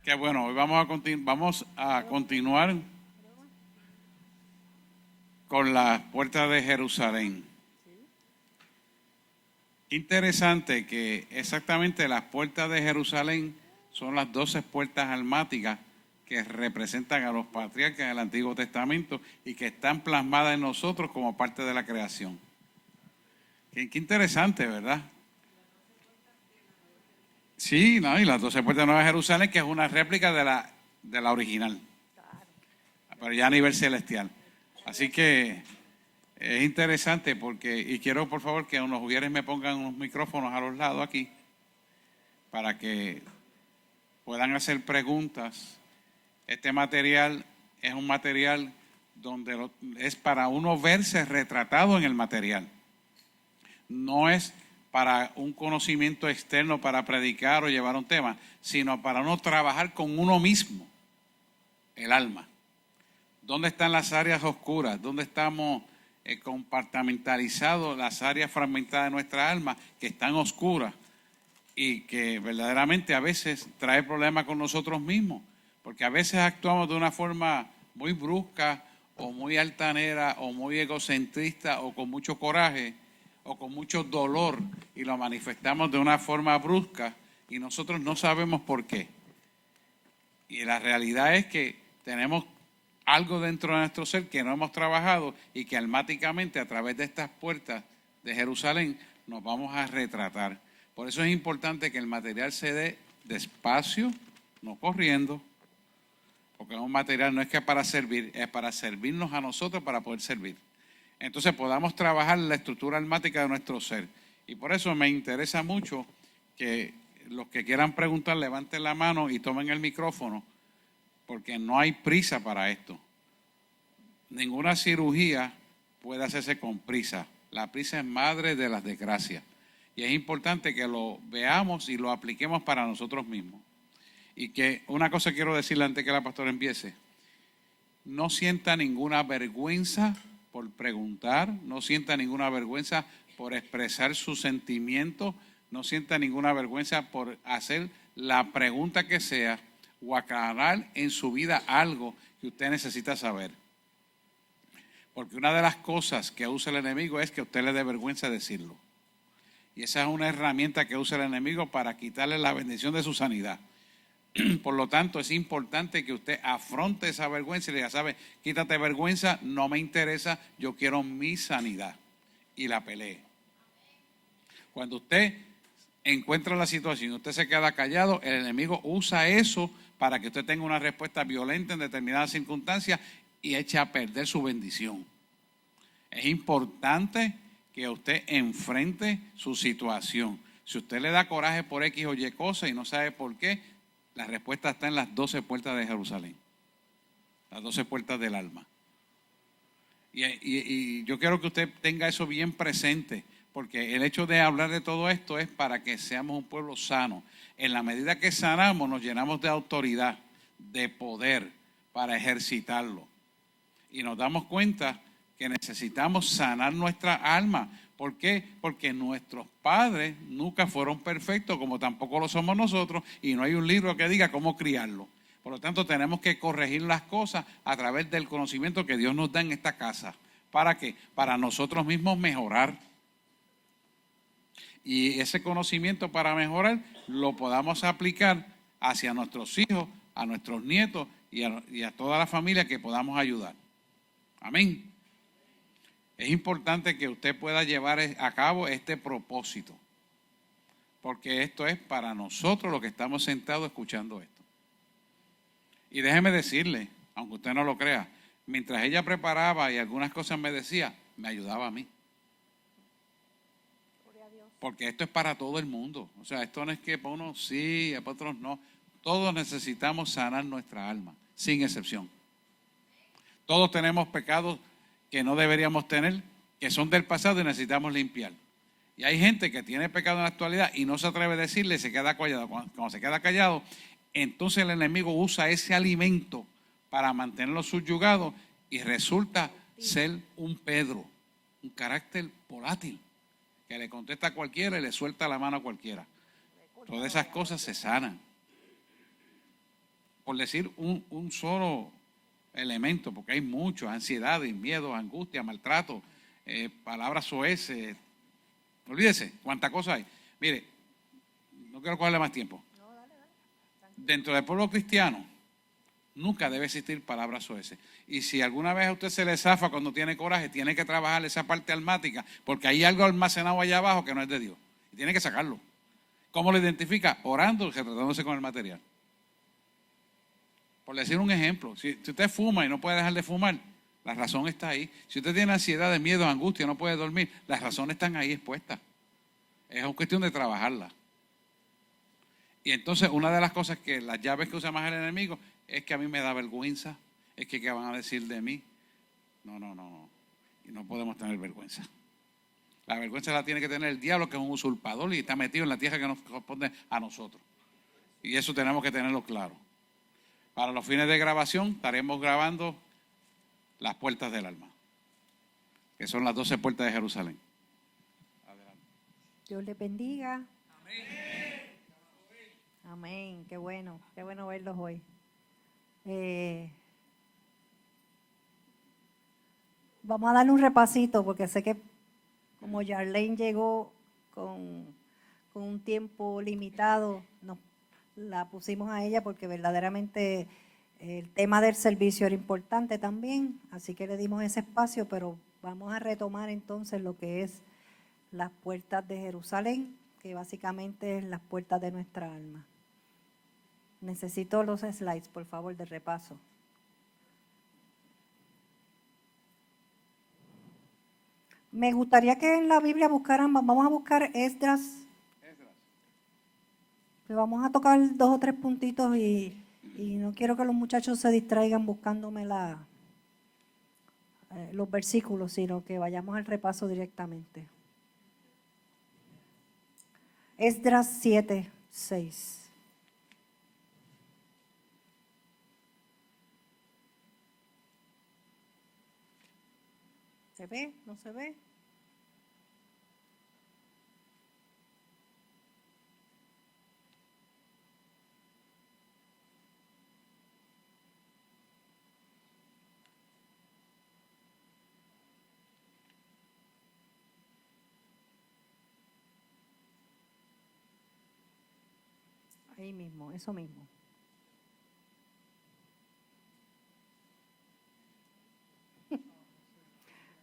Qué bueno, hoy vamos a continuar con las puertas de Jerusalén. Interesante que exactamente las puertas de Jerusalén son las 12 puertas almáticas que representan a los patriarcas del Antiguo Testamento y que están plasmadas en nosotros como parte de la creación. Qué interesante, ¿verdad? Sí, no, y las 12 puertas de Nueva Jerusalén, que es una réplica de la original, pero ya a nivel celestial. Así que es interesante porque, y quiero por favor que unos hubieres me pongan unos micrófonos a los lados aquí, para que puedan hacer preguntas. Este material es un material donde es para uno verse retratado en el material. No es para un conocimiento externo para predicar o llevar un tema, sino para uno trabajar con uno mismo, el alma. ¿Dónde están las áreas oscuras? ¿Dónde estamos compartimentalizados las áreas fragmentadas de nuestra alma que están oscuras y que verdaderamente a veces trae problemas con nosotros mismos? Porque a veces actuamos de una forma muy brusca o muy altanera o muy egocentrista o con mucho coraje o con mucho dolor y lo manifestamos de una forma brusca y nosotros no sabemos por qué. Y la realidad es que tenemos algo dentro de nuestro ser que no hemos trabajado y que almáticamente a través de estas puertas de Jerusalén nos vamos a retratar. Por eso es importante que el material se dé despacio, no corriendo, porque es un material no es que para servir, es para servirnos a nosotros para poder servir. Entonces podamos trabajar la estructura almática de nuestro ser. Y por eso me interesa mucho que los que quieran preguntar levanten la mano y tomen el micrófono, porque no hay prisa para esto. Ninguna cirugía puede hacerse con prisa. La prisa es madre de las desgracias. Y es importante que lo veamos y lo apliquemos para nosotros mismos. Y que una cosa quiero decirle antes que la pastora empiece. No sienta ninguna vergüenza por preguntar, no sienta ninguna vergüenza por expresar sus sentimientos, no sienta ninguna vergüenza por hacer la pregunta que sea o aclarar en su vida algo que usted necesita saber. Porque una de las cosas que usa el enemigo es que a usted le dé vergüenza decirlo. Y esa es una herramienta que usa el enemigo para quitarle la bendición de su sanidad. Por lo tanto, es importante que usted afronte esa vergüenza y le diga, ¿sabe? Quítate vergüenza, no me interesa, yo quiero mi sanidad. Y la pelee. Cuando usted encuentra la situación, usted se queda callado, el enemigo usa eso para que usted tenga una respuesta violenta en determinadas circunstancias y eche a perder su bendición. Es importante que usted enfrente su situación. Si usted le da coraje por X o Y cosa y no sabe por qué, la respuesta está en las 12 puertas de Jerusalén, las 12 puertas del alma. Y yo quiero que usted tenga eso bien presente, porque el hecho de hablar de todo esto es para que seamos un pueblo sano. En la medida que sanamos, nos llenamos de autoridad, de poder para ejercitarlo. Y nos damos cuenta que necesitamos sanar nuestra alma. ¿Por qué? Porque nuestros padres nunca fueron perfectos, como tampoco lo somos nosotros, y no hay un libro que diga cómo criarlo. Por lo tanto, tenemos que corregir las cosas a través del conocimiento que Dios nos da en esta casa. ¿Para qué? Para nosotros mismos mejorar. Y ese conocimiento para mejorar lo podamos aplicar hacia nuestros hijos, a nuestros nietos y a toda la familia que podamos ayudar. Amén. Es importante que usted pueda llevar a cabo este propósito, porque esto es para nosotros los que estamos sentados escuchando esto. Y déjeme decirle, aunque usted no lo crea, mientras ella preparaba y algunas cosas me decía, me ayudaba a mí. Porque esto es para todo el mundo. O sea, esto no es que para unos sí, para otros no. Todos necesitamos sanar nuestra alma, sin excepción. Todos tenemos pecados que no deberíamos tener, que son del pasado y necesitamos limpiar. Y hay gente que tiene pecado en la actualidad y no se atreve a decirle, se queda callado. Cuando se queda callado, entonces el enemigo usa ese alimento para mantenerlo subyugado y resulta ser un Pedro, un carácter volátil, que le contesta a cualquiera y le suelta la mano a cualquiera. Todas esas cosas se sanan. por decir un solo elemento, porque hay muchos: ansiedades, miedos, angustia, maltrato, palabras soeces. Olvídese, cuánta cosa hay. Mire, no quiero cogerle más tiempo. Dentro del pueblo cristiano nunca debe existir palabras soeces. Y si alguna vez a usted se le zafa cuando tiene coraje, tiene que trabajar esa parte almática, porque hay algo almacenado allá abajo que no es de Dios. Y tiene que sacarlo. ¿Cómo lo identifica? Orando y retratándose con el material. Por decir un ejemplo, si usted fuma y no puede dejar de fumar, la razón está ahí. Si usted tiene ansiedad, miedo, angustia, no puede dormir, las razones están ahí expuestas. Es una cuestión de trabajarlas. Y entonces una de las cosas que las llaves que usa más el enemigo es que a mí me da vergüenza, es que qué van a decir de mí. No. Y no podemos tener vergüenza. La vergüenza la tiene que tener el diablo, que es un usurpador y está metido en la tierra que nos corresponde a nosotros. Y eso tenemos que tenerlo claro. Para los fines de grabación estaremos grabando las puertas del alma, que son las 12 puertas de Jerusalén. Adelante. Dios les bendiga. Amén. Amén. Qué bueno verlos hoy. Vamos a darle un repasito porque sé que como Yarlene llegó con un tiempo limitado, la pusimos a ella porque verdaderamente el tema del servicio era importante también, así que le dimos ese espacio, pero vamos a retomar entonces lo que es las puertas de Jerusalén, que básicamente es las puertas de nuestra alma. Necesito los slides, por favor, de repaso. Me gustaría que en la Biblia buscaran, vamos a buscar Esdras. Vamos a tocar 2 o 3 puntitos y no quiero que los muchachos se distraigan buscándome los versículos, sino que vayamos al repaso directamente. Esdras 7:6. ¿Se ve? ¿No se ve? Ahí mismo, eso mismo.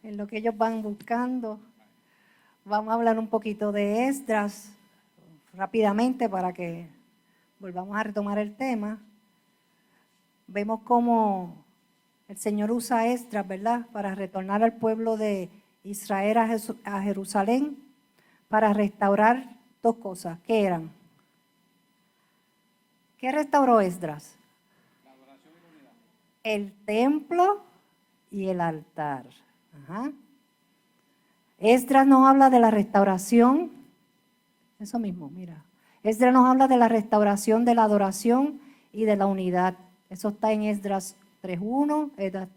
En lo que ellos van buscando, vamos a hablar un poquito de Esdras rápidamente para que volvamos a retomar el tema. Vemos cómo el Señor usa a Esdras, ¿verdad?, para retornar al pueblo de Israel a Jerusalén, para restaurar 2 cosas. ¿Qué eran? ¿Qué restauró Esdras? La adoración y la unidad. El templo y el altar. Ajá. Esdras nos habla de la restauración. Eso mismo, mira. Esdras nos habla de la restauración de la adoración y de la unidad. Eso está en Esdras 3:1, Esdras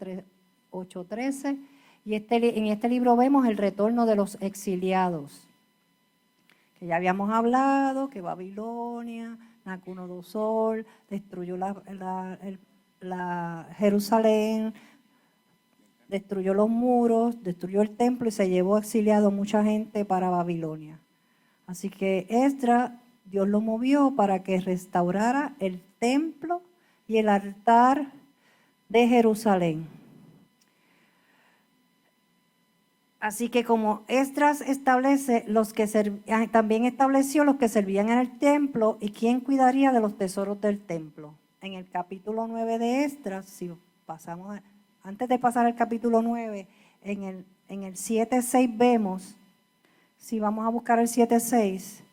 8:13. Y en este libro vemos el retorno de los exiliados. Que ya habíamos hablado que Babilonia, Nabucodonosor destruyó la Jerusalén, destruyó los muros, destruyó el templo y se llevó exiliado mucha gente para Babilonia. Así que Esdras, Dios lo movió para que restaurara el templo y el altar de Jerusalén. Así que como Esdras establece también estableció los que servían en el templo y quién cuidaría de los tesoros del templo. En el capítulo 9 de Esdras, si pasamos antes de pasar al capítulo 9, en el 7:6 vemos, si vamos a buscar el 7:6,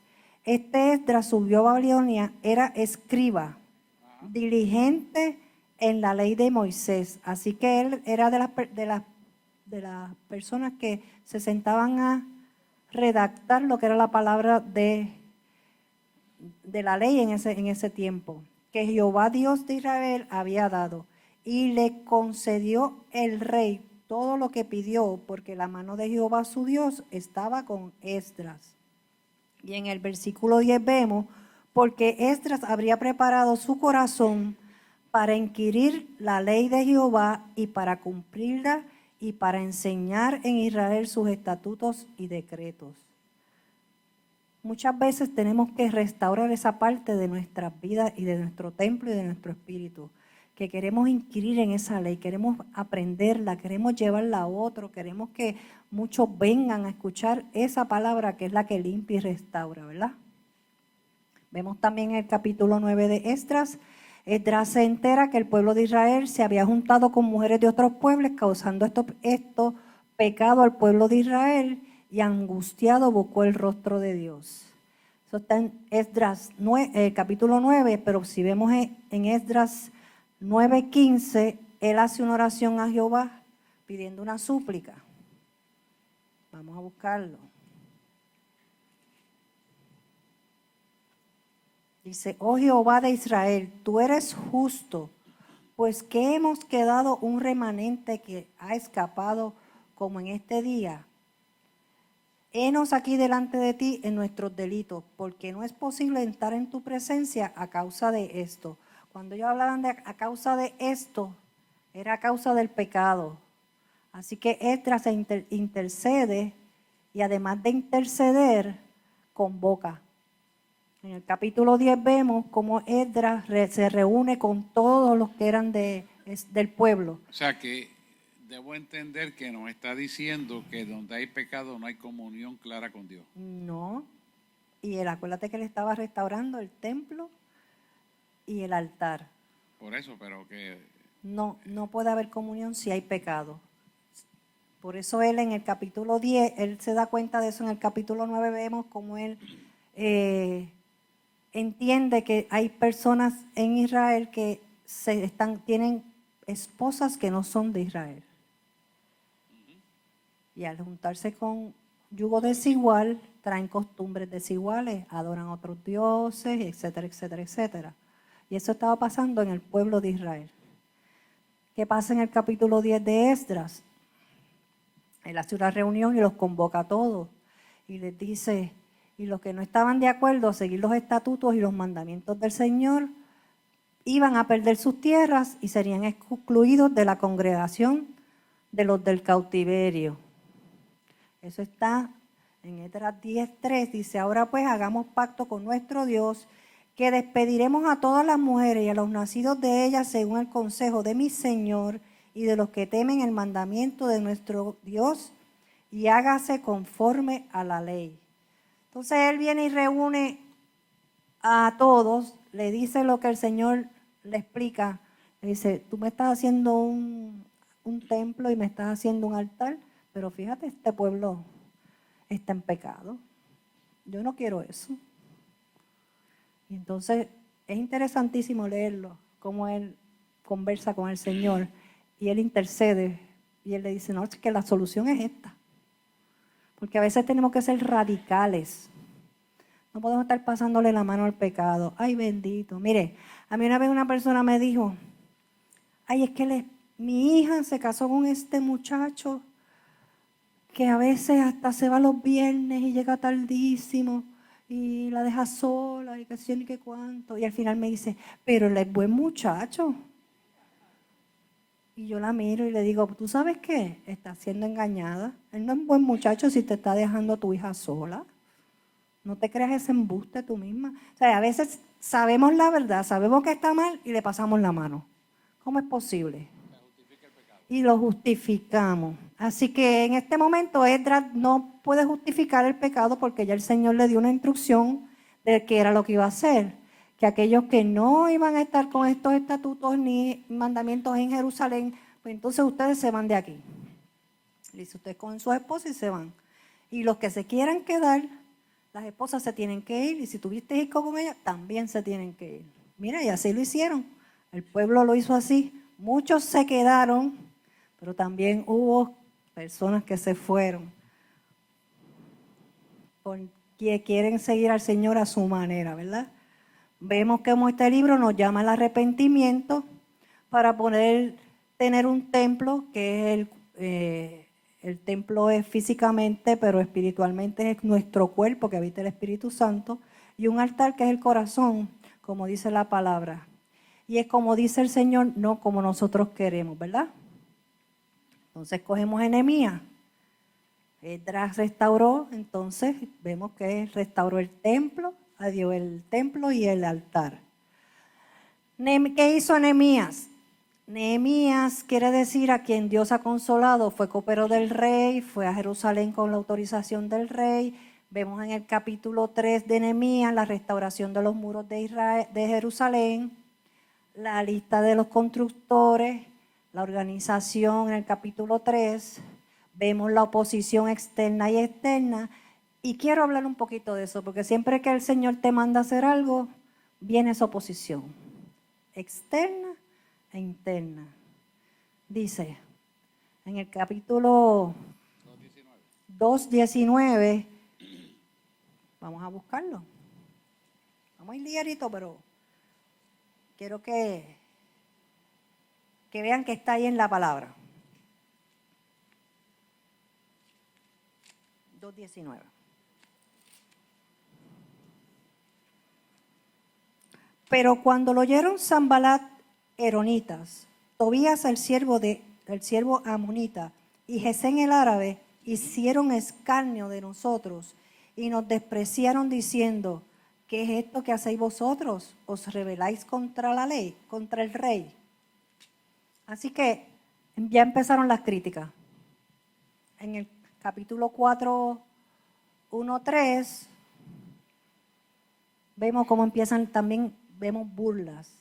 Esdras subió a Babilonia, era escriba, diligente en la ley de Moisés. Así que él era de las personas que se sentaban a redactar lo que era la palabra de la ley en ese tiempo, que Jehová Dios de Israel había dado, y le concedió el rey todo lo que pidió, porque la mano de Jehová su Dios estaba con Esdras. Y en el versículo 10 vemos, porque Esdras habría preparado su corazón para inquirir la ley de Jehová y para cumplirla y para enseñar en Israel sus estatutos y decretos. Muchas veces tenemos que restaurar esa parte de nuestras vidas y de nuestro templo y de nuestro espíritu, que queremos inquirir en esa ley, queremos aprenderla, queremos llevarla a otro, queremos que muchos vengan a escuchar esa palabra que es la que limpia y restaura, ¿verdad? Vemos también en el capítulo 9 de Esdras. Esdras se entera que el pueblo de Israel se había juntado con mujeres de otros pueblos, causando esto pecado al pueblo de Israel, y angustiado buscó el rostro de Dios. Eso está en Esdras capítulo 9, pero si vemos en Esdras 9:15, él hace una oración a Jehová pidiendo una súplica. Vamos a buscarlo. Dice, oh Jehová de Israel, tú eres justo, pues que hemos quedado un remanente que ha escapado como en este día. Henos aquí delante de ti en nuestros delitos, porque no es posible entrar en tu presencia a causa de esto. Cuando ellos hablaban de a causa de esto, era a causa del pecado. Así que Esdras se intercede y además de interceder, convoca. En el capítulo 10 vemos cómo Esdras se reúne con todos los que eran del pueblo. O sea que debo entender que nos está diciendo que donde hay pecado no hay comunión clara con Dios. No. Y acuérdate que él estaba restaurando el templo y el altar. Por eso, pero que... No puede haber comunión si hay pecado. Por eso él en el capítulo 10, él se da cuenta de eso. En el capítulo 9 vemos cómo él entiende que hay personas en Israel que tienen esposas que no son de Israel. Y al juntarse con yugo desigual, traen costumbres desiguales, adoran a otros dioses, etcétera, etcétera, etcétera. Y eso estaba pasando en el pueblo de Israel. ¿Qué pasa en el capítulo 10 de Esdras? Él hace una reunión y los convoca a todos. Y les dice, y los que no estaban de acuerdo a seguir los estatutos y los mandamientos del Señor, iban a perder sus tierras y serían excluidos de la congregación de los del cautiverio. Eso está en Esdras 10:3, dice, ahora pues hagamos pacto con nuestro Dios, que despediremos a todas las mujeres y a los nacidos de ellas según el consejo de mi Señor y de los que temen el mandamiento de nuestro Dios, y hágase conforme a la ley. Entonces él viene y reúne a todos, le dice lo que el Señor le explica, le dice, tú me estás haciendo un templo y me estás haciendo un altar, pero fíjate, este pueblo está en pecado. Yo no quiero eso. Y entonces es interesantísimo leerlo, cómo él conversa con el Señor y él intercede y él le dice, no, es que la solución es esta. Porque a veces tenemos que ser radicales. No podemos estar pasándole la mano al pecado. Ay, bendito. Mire, a mí una vez una persona me dijo, ay, es que mi hija se casó con este muchacho que a veces hasta se va los viernes y llega tardísimo y la deja sola y qué sé yo ni qué cuánto. Y al final me dice, pero él es buen muchacho. Y yo la miro y le digo, ¿tú sabes qué? Está siendo engañada. Él no es buen muchacho si te está dejando a tu hija sola. No te creas ese embuste tú misma. O sea, a veces sabemos la verdad, sabemos que está mal y le pasamos la mano. ¿Cómo es posible? Y lo justificamos. Así que en este momento Esdras no puede justificar el pecado porque ya el Señor le dio una instrucción de qué era lo que iba a hacer. Que aquellos que no iban a estar con estos estatutos ni mandamientos en Jerusalén, pues entonces ustedes se van de aquí. Dice, ustedes con sus esposas y se van. Y los que se quieran quedar, las esposas se tienen que ir. Y si tuviste hijos con ellas, también se tienen que ir. Mira, y así lo hicieron. El pueblo lo hizo así. Muchos se quedaron, pero también hubo personas que se fueron. Porque quieren seguir al Señor a su manera, ¿verdad? Vemos que este libro nos llama al arrepentimiento para poder tener un templo, que es el templo es físicamente, pero espiritualmente es nuestro cuerpo que habita el Espíritu Santo, y un altar que es el corazón, como dice la palabra. Y es como dice el Señor, no como nosotros queremos, ¿verdad? Entonces cogemos a Nehemías. Esdras restauró, entonces vemos que restauró el templo, adiós el templo y el altar. ¿Qué hizo Nehemías? Nehemías quiere decir a quien Dios ha consolado, fue copero del rey, fue a Jerusalén con la autorización del rey. Vemos en el capítulo 3 de Nehemías la restauración de los muros de Jerusalén, la lista de los constructores, la organización en el capítulo 3. Vemos la oposición externa y externa. Y quiero hablar un poquito de eso, porque siempre que el Señor te manda a hacer algo, viene esa oposición externa e interna. Dice en el capítulo 2:19, vamos a buscarlo. Vamos a ir ligerito, pero quiero que vean que está ahí en la palabra. 2:19. Pero cuando lo oyeron Sanbalat eronitas, Tobías el siervo amonita y Gesén el árabe hicieron escarnio de nosotros y nos despreciaron diciendo, ¿qué es esto que hacéis vosotros? ¿Os rebeláis contra la ley, contra el rey? Así que ya empezaron las críticas. En el capítulo 4, 1-3, vemos cómo empiezan también, vemos burlas.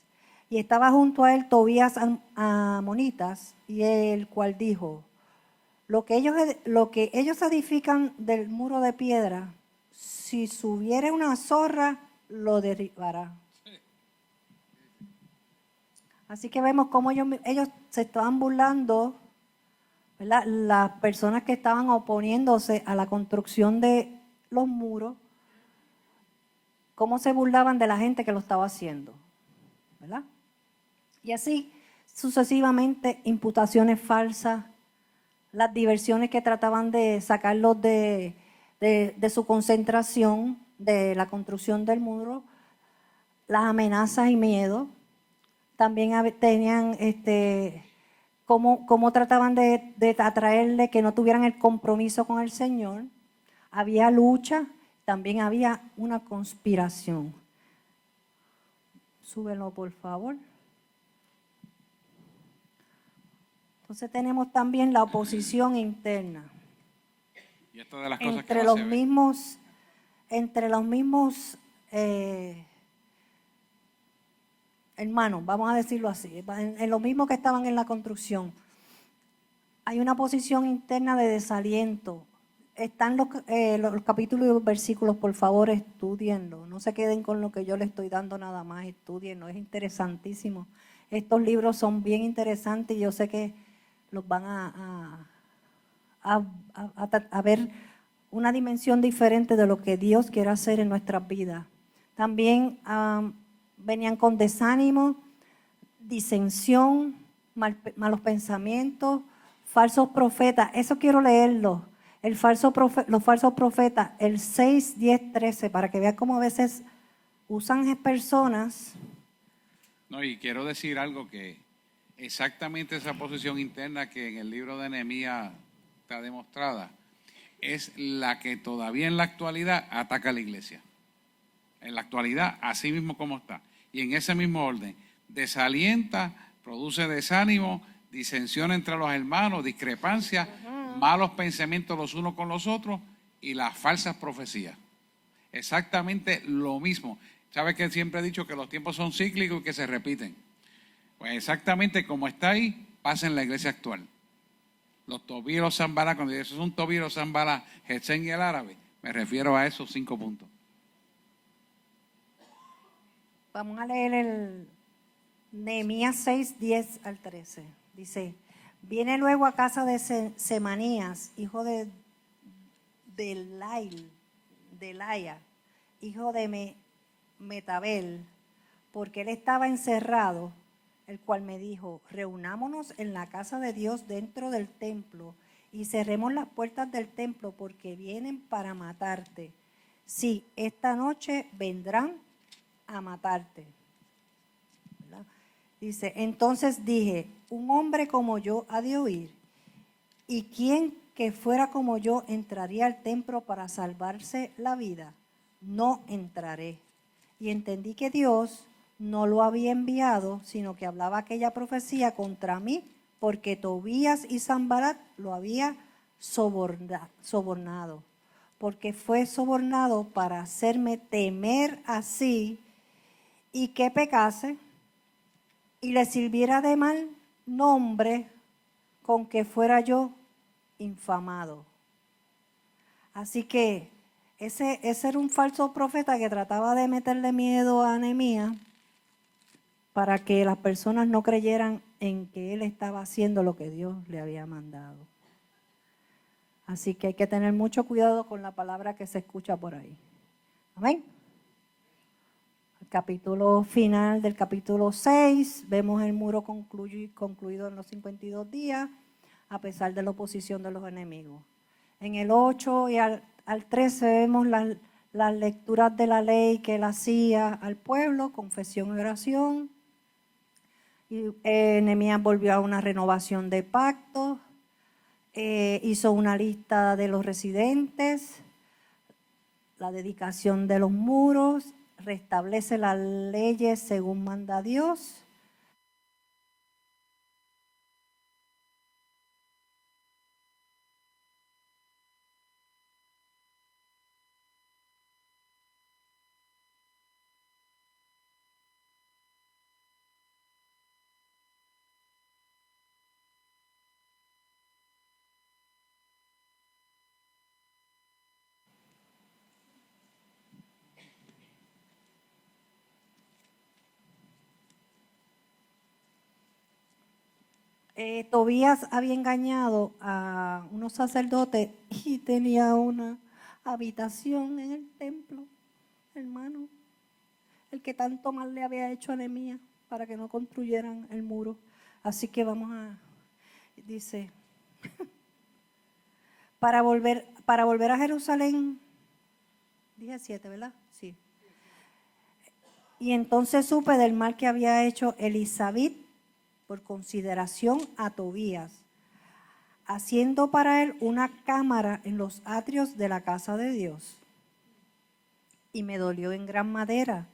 Y estaba junto a él Tobías amonitas, y el cual dijo, lo que ellos edifican del muro de piedra, si subiere una zorra, lo derribará. Así que vemos cómo ellos se estaban burlando, ¿verdad? Las personas que estaban oponiéndose a la construcción de los muros, cómo se burlaban de la gente que lo estaba haciendo, ¿verdad? Y así sucesivamente, imputaciones falsas, las diversiones que trataban de sacarlos de su concentración, de la construcción del muro, las amenazas y miedo. También tenían cómo trataban de atraerle que no tuvieran el compromiso con el Señor. Había lucha, también había una conspiración. Súbelo, por favor. Entonces tenemos también la oposición interna. Y esto de las cosas Entre los mismos hermanos, vamos a decirlo así, en los mismos que estaban en la construcción. Hay una posición interna de desaliento. Están los capítulos y los versículos, por favor, estudienlo. No se queden con lo que yo les estoy dando nada más, estudienlo, es interesantísimo. Estos libros son bien interesantes y yo sé que los van a ver una dimensión diferente de lo que Dios quiere hacer en nuestras vidas. También venían con desánimo, disensión, malos pensamientos, falsos profetas. Eso quiero leerlo. Los falsos profetas, el 6, 10, 13, para que vean cómo a veces usan personas. No, y quiero decir algo que exactamente esa posición interna que en el libro de Nehemías está demostrada es la que todavía en la actualidad ataca a la iglesia. En la actualidad, así mismo como está. Y en ese mismo orden, desalienta, produce desánimo, disensión entre los hermanos, discrepancia, malos pensamientos los unos con los otros y las falsas profecías. Exactamente lo mismo. ¿Sabes que siempre he dicho que los tiempos son cíclicos y que se repiten? Pues exactamente como está ahí, pasa en la iglesia actual. Los Tobías y los Sanbalat, cuando digo eso es un Tobías y los Sanbalat, Gesén y el árabe, me refiero a esos 5 puntos. Vamos a leer el Nehemías 6, 10 al 13. Dice, viene luego a casa de Semanías, hijo de Delaya, hijo de Metabel, porque él estaba encerrado, el cual me dijo, reunámonos en la casa de Dios dentro del templo y cerremos las puertas del templo porque vienen para matarte. Sí, esta noche vendrán a matarte. ¿Verdad? Dice, entonces dije, un hombre como yo ha de oír, ¿y quién que fuera como yo entraría al templo para salvarse la vida? No entraré. Y entendí que Dios no lo había enviado, sino que hablaba aquella profecía contra mí, porque Tobías y Sanbalat lo había sobornado, porque fue sobornado para hacerme temer así y que pecase y le sirviera de mal nombre con que fuera yo infamado. Así que ese era un falso profeta que trataba de meterle miedo a Nehemías para que las personas no creyeran en que él estaba haciendo lo que Dios le había mandado. Así que hay que tener mucho cuidado con la palabra que se escucha por ahí. Amén. El capítulo final del capítulo 6, vemos el muro concluido en los 52 días, a pesar de la oposición de los enemigos. En el 8 y al 13 vemos las lecturas de la ley que él hacía al pueblo, confesión y oración. Y Nehemías volvió a una renovación de pactos, hizo una lista de los residentes, la dedicación de los muros, restablece las leyes según manda Dios. Tobías había engañado a unos sacerdotes y tenía una habitación en el templo, hermano, el que tanto mal le había hecho a Nehemías para que no construyeran el muro. Así que dice, para volver a Jerusalén, dije 7, ¿verdad? Sí. Y entonces supe del mal que había hecho Elisabet por consideración a Tobías, haciendo para él una cámara en los atrios de la casa de Dios. Y me dolió en gran manera,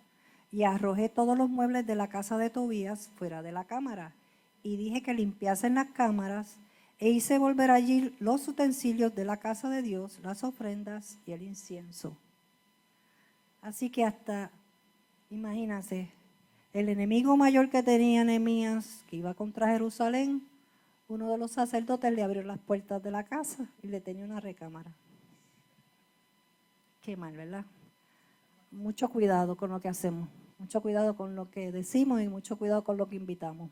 y arrojé todos los muebles de la casa de Tobías fuera de la cámara, y dije que limpiasen las cámaras, e hice volver allí los utensilios de la casa de Dios, las ofrendas y el incienso. Así que hasta, imagínense, el enemigo mayor que tenía Nehemías, que iba contra Jerusalén, uno de los sacerdotes le abrió las puertas de la casa y le tenía una recámara. Qué mal, ¿verdad? Mucho cuidado con lo que hacemos, mucho cuidado con lo que decimos y mucho cuidado con lo que invitamos.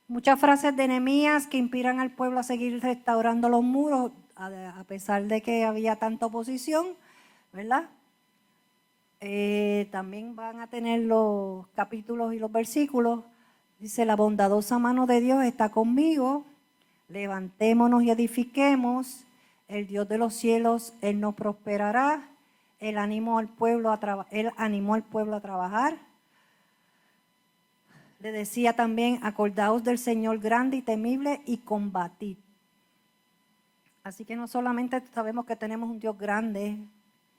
Muchas frases de Nehemías que inspiran al pueblo a seguir restaurando los muros, a pesar de que había tanta oposición, ¿verdad? También van a tener los capítulos y los versículos. Dice, la bondadosa mano de Dios está conmigo, levantémonos y edifiquemos, el Dios de los cielos, Él nos prosperará, Él animó al pueblo a trabajar. Le decía también, acordaos del Señor grande y temible y combatid. Así que no solamente sabemos que tenemos un Dios grande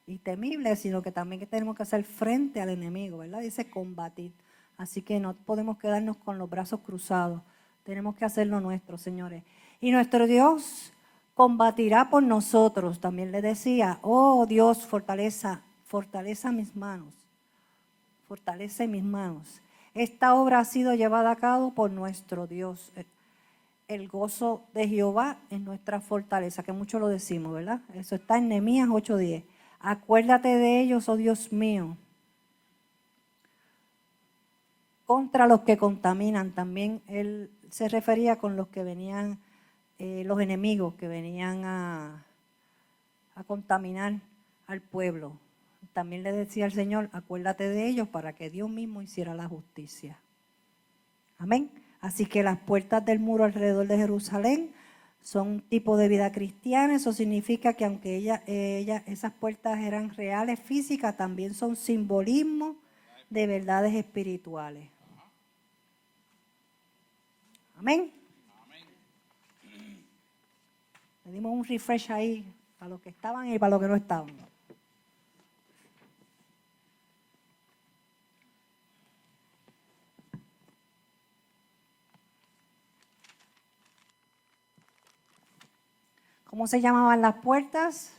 y temible, sino que también que tenemos que hacer frente al enemigo, ¿verdad? Dice combatir. Así que no podemos quedarnos con los brazos cruzados. Tenemos que hacer lo nuestro, señores. Y nuestro Dios combatirá por nosotros. También le decía, oh Dios, fortaleza mis manos. Fortalece mis manos. Esta obra ha sido llevada a cabo por nuestro Dios. El gozo de Jehová es nuestra fortaleza, que mucho lo decimos, ¿verdad? Eso está en Nehemías 8:10. Acuérdate de ellos, oh Dios mío, contra los que contaminan. También él se refería con los que venían, los enemigos que venían a contaminar al pueblo. También le decía al Señor, acuérdate de ellos para que Dios mismo hiciera la justicia. Amén. Así que las puertas del muro alrededor de Jerusalén son un tipo de vida cristiana. Eso significa que aunque esas puertas eran reales, físicas, también son simbolismo de verdades espirituales. Amén. Le dimos un refresh ahí para los que estaban y para los que no estaban. ¿Cómo se llamaban las puertas?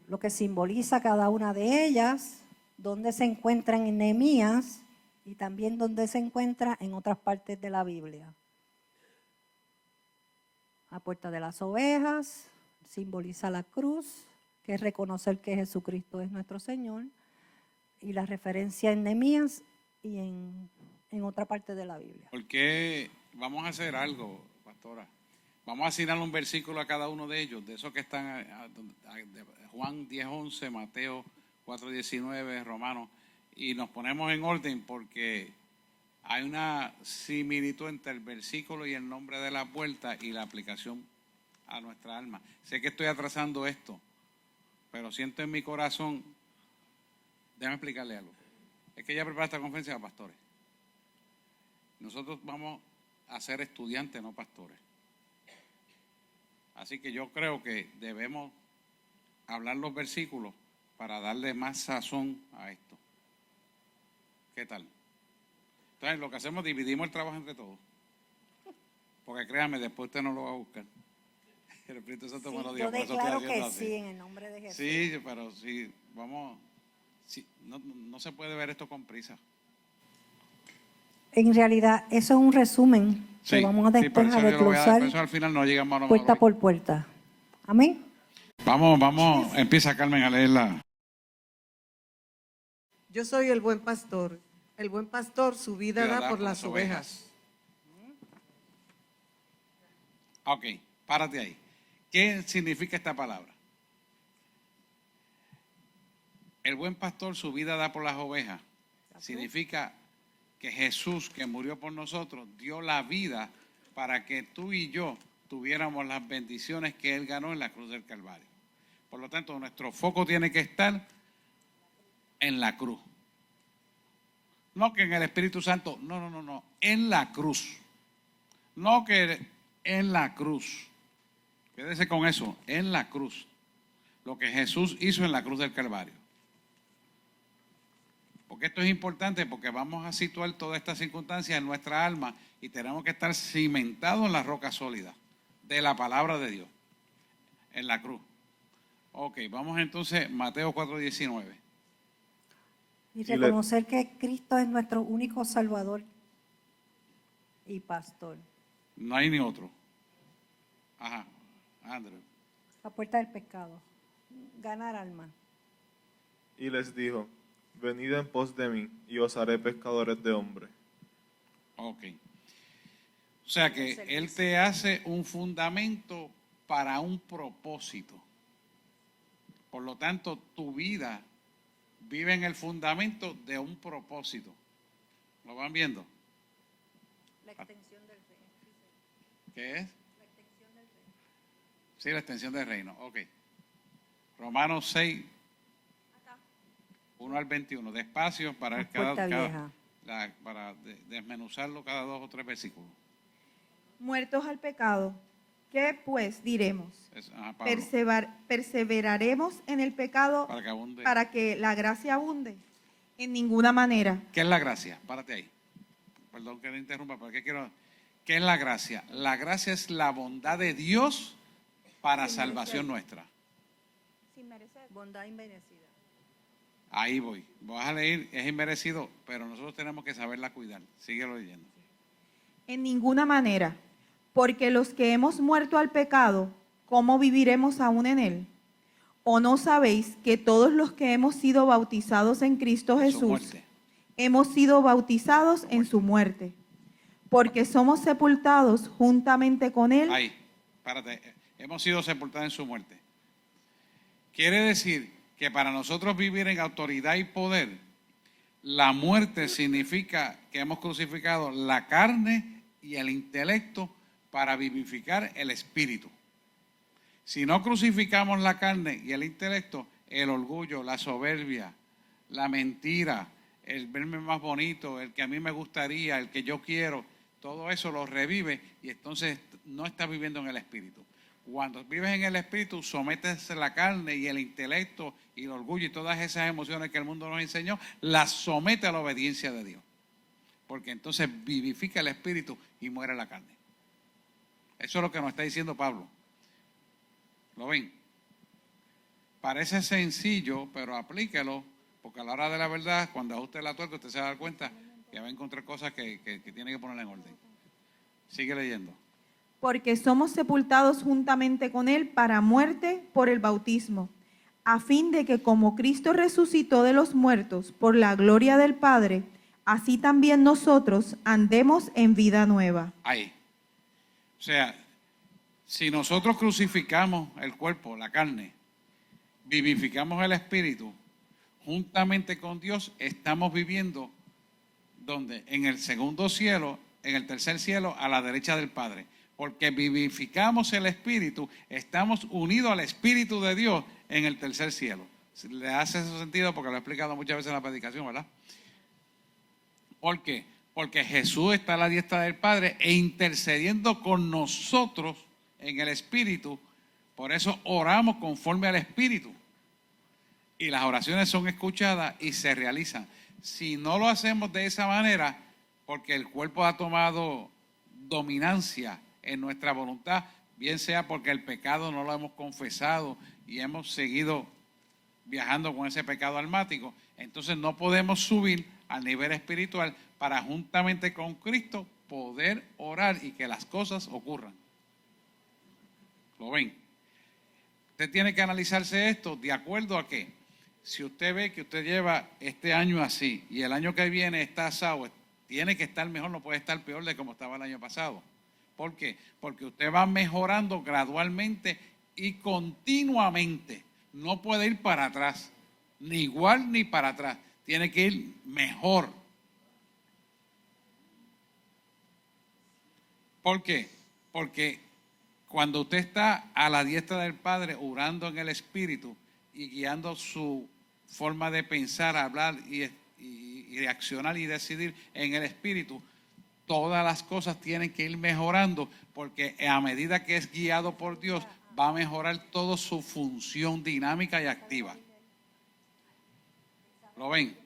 Lo que simboliza cada una de ellas, dónde se encuentran en Nehemías y también dónde se encuentra en otras partes de la Biblia. La puerta de las ovejas simboliza la cruz, que es reconocer que Jesucristo es nuestro Señor, y la referencia en Nehemías y en otra parte de la Biblia. Porque vamos a hacer algo, pastora. Vamos a asignar un versículo a cada uno de ellos, de esos que están de Juan 10:11, Mateo 4:19, Romanos, y nos ponemos en orden porque hay una similitud entre el versículo y el nombre de la puerta y la aplicación a nuestra alma. Sé que estoy atrasando esto, pero siento en mi corazón, déjame explicarle algo. Es que ya preparé esta conferencia de pastores. Nosotros vamos a ser estudiantes, no pastores. Así que yo creo que debemos hablar los versículos para darle más sazón a esto. ¿Qué tal? Entonces, lo que hacemos, dividimos el trabajo entre todos. Porque créanme, después usted no lo va a buscar. El Espíritu Santo me lo dio. Yo declaro que sí, en el nombre de Jesús. Sí, pero sí, vamos, sí, no se puede ver esto con prisa. En realidad, eso es un resumen que vamos a después a desglosar al final no llegamos a puerta por puerta. Amén. Vamos, empieza Carmen a leerla. Yo soy el buen pastor. El buen pastor su vida da por las ovejas. Ok, párate ahí. ¿Qué significa esta palabra? El buen pastor su vida da por las ovejas. Significa que Jesús, que murió por nosotros, dio la vida para que tú y yo tuviéramos las bendiciones que Él ganó en la cruz del Calvario. Por lo tanto, nuestro foco tiene que estar en la cruz. No que en el Espíritu Santo, no, en la cruz. No que en la cruz. Quédese con eso, en la cruz. Lo que Jesús hizo en la cruz del Calvario. Porque esto es importante porque vamos a situar todas estas circunstancias en nuestra alma y tenemos que estar cimentados en la roca sólida de la palabra de Dios, en la cruz. Ok, vamos entonces Mateo 4:19. Y reconocer que Cristo es nuestro único Salvador y pastor. No hay ni otro. Ajá, Andrew. La puerta del pecado. Ganar alma. Y les dijo: venid en pos de mí, y os haré pescadores de hombres. Ok. O sea que Él te hace un fundamento para un propósito. Por lo tanto, tu vida vive en el fundamento de un propósito. ¿Lo van viendo? La extensión del reino. ¿Qué es? La extensión del reino. Sí, la extensión del reino. Ok. Romanos 6. 1 al 21, despacio para para desmenuzarlo cada 2 o 3 versículos. Muertos al pecado, ¿qué pues diremos? ¿Perseveraremos en el pecado para que la gracia abunde? En ninguna manera. ¿Qué es la gracia? Párate ahí. Perdón que le interrumpa, pero ¿qué es la gracia? La gracia es la bondad de Dios para salvación nuestra. Sin merecer. Bondad inmerecida. Ahí voy. Vas a leer, es inmerecido, pero nosotros tenemos que saberla cuidar. Síguelo leyendo. En ninguna manera, porque los que hemos muerto al pecado, ¿cómo viviremos aún en él? ¿O no sabéis que todos los que hemos sido bautizados en Cristo Jesús, hemos sido bautizados en su muerte? Porque somos sepultados juntamente con él. Ahí, párate. Hemos sido sepultados en su muerte. Quiere decir que para nosotros vivir en autoridad y poder, la muerte significa que hemos crucificado la carne y el intelecto para vivificar el espíritu. Si no crucificamos la carne y el intelecto, el orgullo, la soberbia, la mentira, el verme más bonito, el que a mí me gustaría, el que yo quiero, todo eso lo revive y entonces no estás viviendo en el Espíritu. Cuando vives en el Espíritu, sometes la carne y el intelecto y el orgullo y todas esas emociones que el mundo nos enseñó, las somete a la obediencia de Dios. Porque entonces vivifica el Espíritu y muere la carne. Eso es lo que nos está diciendo Pablo. ¿Lo ven? Parece sencillo, pero aplíquelo, porque a la hora de la verdad, cuando ajuste la tuerca, usted se va a dar cuenta que va a encontrar cosas que tiene que poner en orden. Sigue leyendo. Porque somos sepultados juntamente con Él para muerte por el bautismo, a fin de que como Cristo resucitó de los muertos por la gloria del Padre, así también nosotros andemos en vida nueva. Ahí. O sea, si nosotros crucificamos el cuerpo, la carne, vivificamos el espíritu, juntamente con Dios estamos viviendo donde en el segundo cielo, en el tercer cielo, a la derecha del Padre. Porque vivificamos el espíritu, estamos unidos al Espíritu de Dios en el tercer cielo. ¿Le hace ese sentido? Porque lo he explicado muchas veces en la predicación, ¿verdad? ¿Por qué? Porque Jesús está a la diestra del Padre e intercediendo con nosotros en el Espíritu. Por eso oramos conforme al Espíritu. Y las oraciones son escuchadas y se realizan. Si no lo hacemos de esa manera, porque el cuerpo ha tomado dominancia en nuestra voluntad, bien sea porque el pecado no lo hemos confesado y hemos seguido viajando con ese pecado almático, entonces no podemos subir al nivel espiritual para juntamente con Cristo poder orar y que las cosas ocurran. ¿Lo ven? Usted tiene que analizarse esto de acuerdo a que si usted ve que usted lleva este año así y el año que viene está asado, tiene que estar mejor, no puede estar peor de como estaba el año pasado. ¿Por qué? Porque usted va mejorando gradualmente y continuamente. No puede ir para atrás, ni igual ni para atrás. Tiene que ir mejor. ¿Por qué? Porque cuando usted está a la diestra del Padre, orando en el Espíritu y guiando su forma de pensar, hablar y reaccionar y decidir en el Espíritu, todas las cosas tienen que ir mejorando, porque a medida que es guiado por Dios, va a mejorar toda su función dinámica y activa. ¿Lo ven?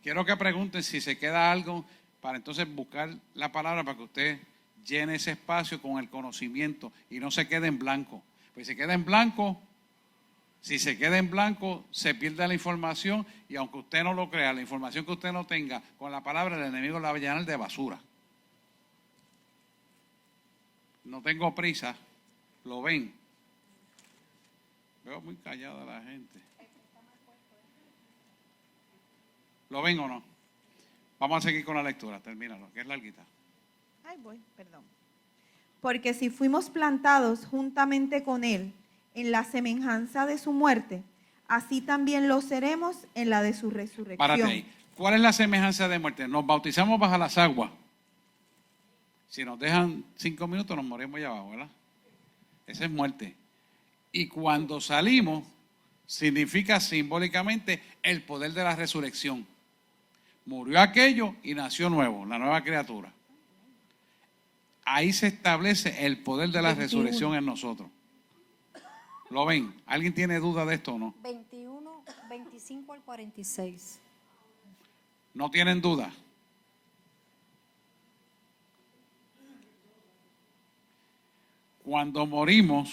Quiero que pregunten si se queda algo para entonces buscar la palabra para que usted llene ese espacio con el conocimiento y no se quede en blanco. Pues si se queda en blanco, se pierde la información y aunque usted no lo crea, la información que usted no tenga con la palabra, el enemigo la va a llenar de basura. No tengo prisa, lo ven. Veo muy callada la gente. ¿Lo ven o no? Vamos a seguir con la lectura, termínalo, que es larguita. Perdón. Porque si fuimos plantados juntamente con Él en la semejanza de su muerte, así también lo seremos en la de su resurrección. Párate ahí. ¿Cuál es la semejanza de muerte? Nos bautizamos bajo las aguas. Si nos dejan 5 minutos, nos morimos allá abajo, ¿verdad? Esa es muerte. Y cuando salimos, significa simbólicamente el poder de la resurrección. Murió aquello y nació nuevo, la nueva criatura. Ahí se establece el poder de la resurrección en nosotros. ¿Lo ven? ¿Alguien tiene duda de esto o no? 21, 25 al 46. ¿No tienen duda? Cuando morimos,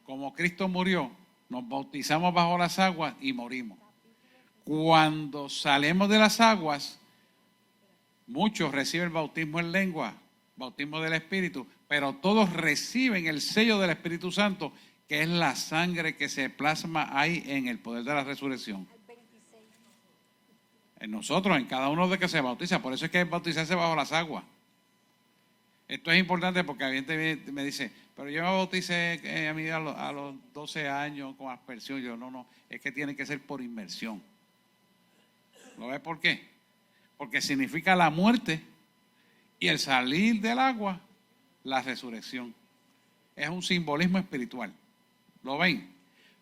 como Cristo murió, nos bautizamos bajo las aguas y morimos. Cuando salimos de las aguas, muchos reciben el bautismo en lengua, bautismo del Espíritu, pero todos reciben el sello del Espíritu Santo, que es la sangre que se plasma ahí en el poder de la resurrección. En nosotros, en cada uno de que se bautiza. Por eso es que hay que bautizarse bajo las aguas. Esto es importante porque a gente me dice, pero yo me bauticé a los 12 años con aspersión. Yo no, es que tiene que ser por inmersión. ¿Lo ves por qué? Porque significa la muerte y el salir del agua, la resurrección. Es un simbolismo espiritual. ¿Lo ven?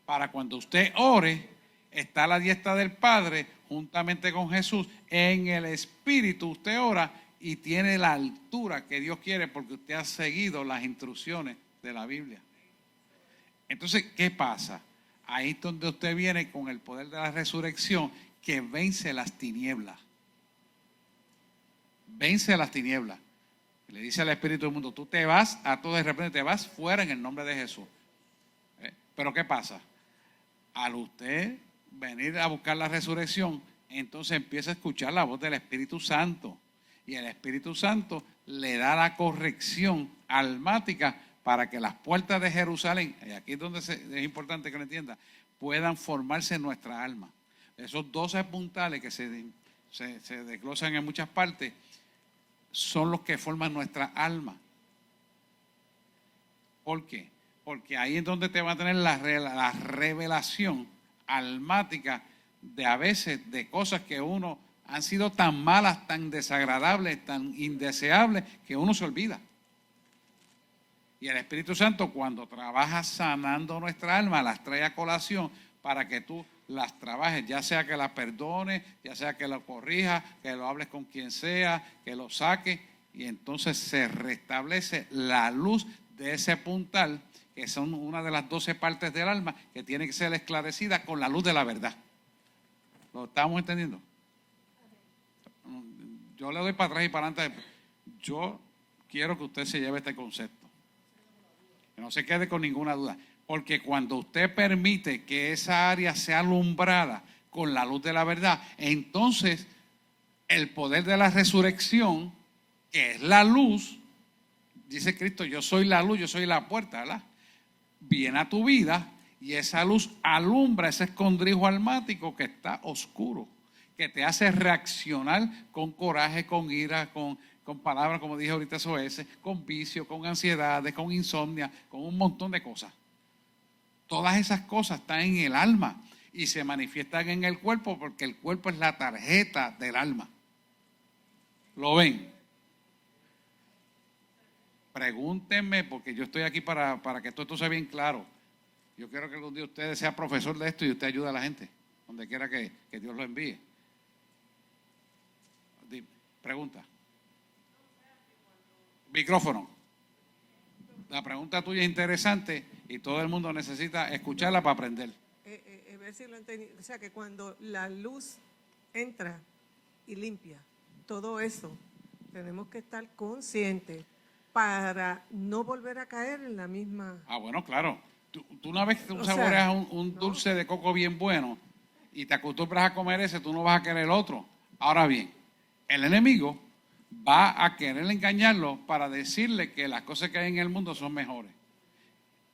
Para cuando usted ore, está a la diestra del Padre, juntamente con Jesús. En el Espíritu usted ora y tiene la altura que Dios quiere porque usted ha seguido las instrucciones de la Biblia. Entonces, ¿qué pasa? Ahí es donde usted viene con el poder de la resurrección que vence las tinieblas. Vence las tinieblas. Le dice al Espíritu del mundo, tú te vas a todo, de repente te vas fuera en el nombre de Jesús. Pero ¿qué pasa? Al usted venir a buscar la resurrección, entonces empieza a escuchar la voz del Espíritu Santo. Y el Espíritu Santo le da la corrección almática para que las puertas de Jerusalén, y aquí es donde es importante que lo entienda, puedan formarse en nuestra alma. Esos 12 puntales que se desglosan en muchas partes son los que forman nuestra alma. ¿Por qué? Porque ahí es donde te va a tener la revelación almática de a veces de cosas que uno han sido tan malas, tan desagradables, tan indeseables, que uno se olvida. Y el Espíritu Santo, cuando trabaja sanando nuestra alma, las trae a colación para que tú las trabajes, ya sea que la perdones, ya sea que lo corrijas, que lo hables con quien sea, que lo saques, y entonces se restablece la luz de ese puntal, que son una de las 12 partes del alma, que tiene que ser esclarecida con la luz de la verdad. ¿Lo estamos entendiendo? Yo le doy para atrás y para adelante. Yo quiero que usted se lleve este concepto. Que no se quede con ninguna duda. Porque cuando usted permite que esa área sea alumbrada con la luz de la verdad, entonces el poder de la resurrección, que es la luz, dice Cristo, yo soy la luz, yo soy la puerta, ¿verdad? Viene a tu vida y esa luz alumbra ese escondrijo almático que está oscuro, que te hace reaccionar con coraje, con ira, con palabras, como dije ahorita, SOS, con vicio, con ansiedades, con insomnia, con un montón de cosas. Todas esas cosas están en el alma y se manifiestan en el cuerpo porque el cuerpo es la tarjeta del alma. ¿Lo ven? Pregúntenme, porque yo estoy aquí para que esto sea bien claro. Yo quiero que algún día usted sea profesor de esto y usted ayude a la gente, donde quiera que Dios lo envíe. Pregunta. Micrófono. La pregunta tuya es interesante y todo el mundo necesita escucharla para aprender. Ver si lo entendí. O sea, que cuando la luz entra y limpia todo eso, tenemos que estar conscientes para no volver a caer en la misma. Ah, bueno, claro. Tú una vez que tú saboreas un dulce de coco bien bueno y te acostumbras a comer ese, tú no vas a querer el otro. Ahora bien, el enemigo va a querer engañarlo para decirle que las cosas que hay en el mundo son mejores.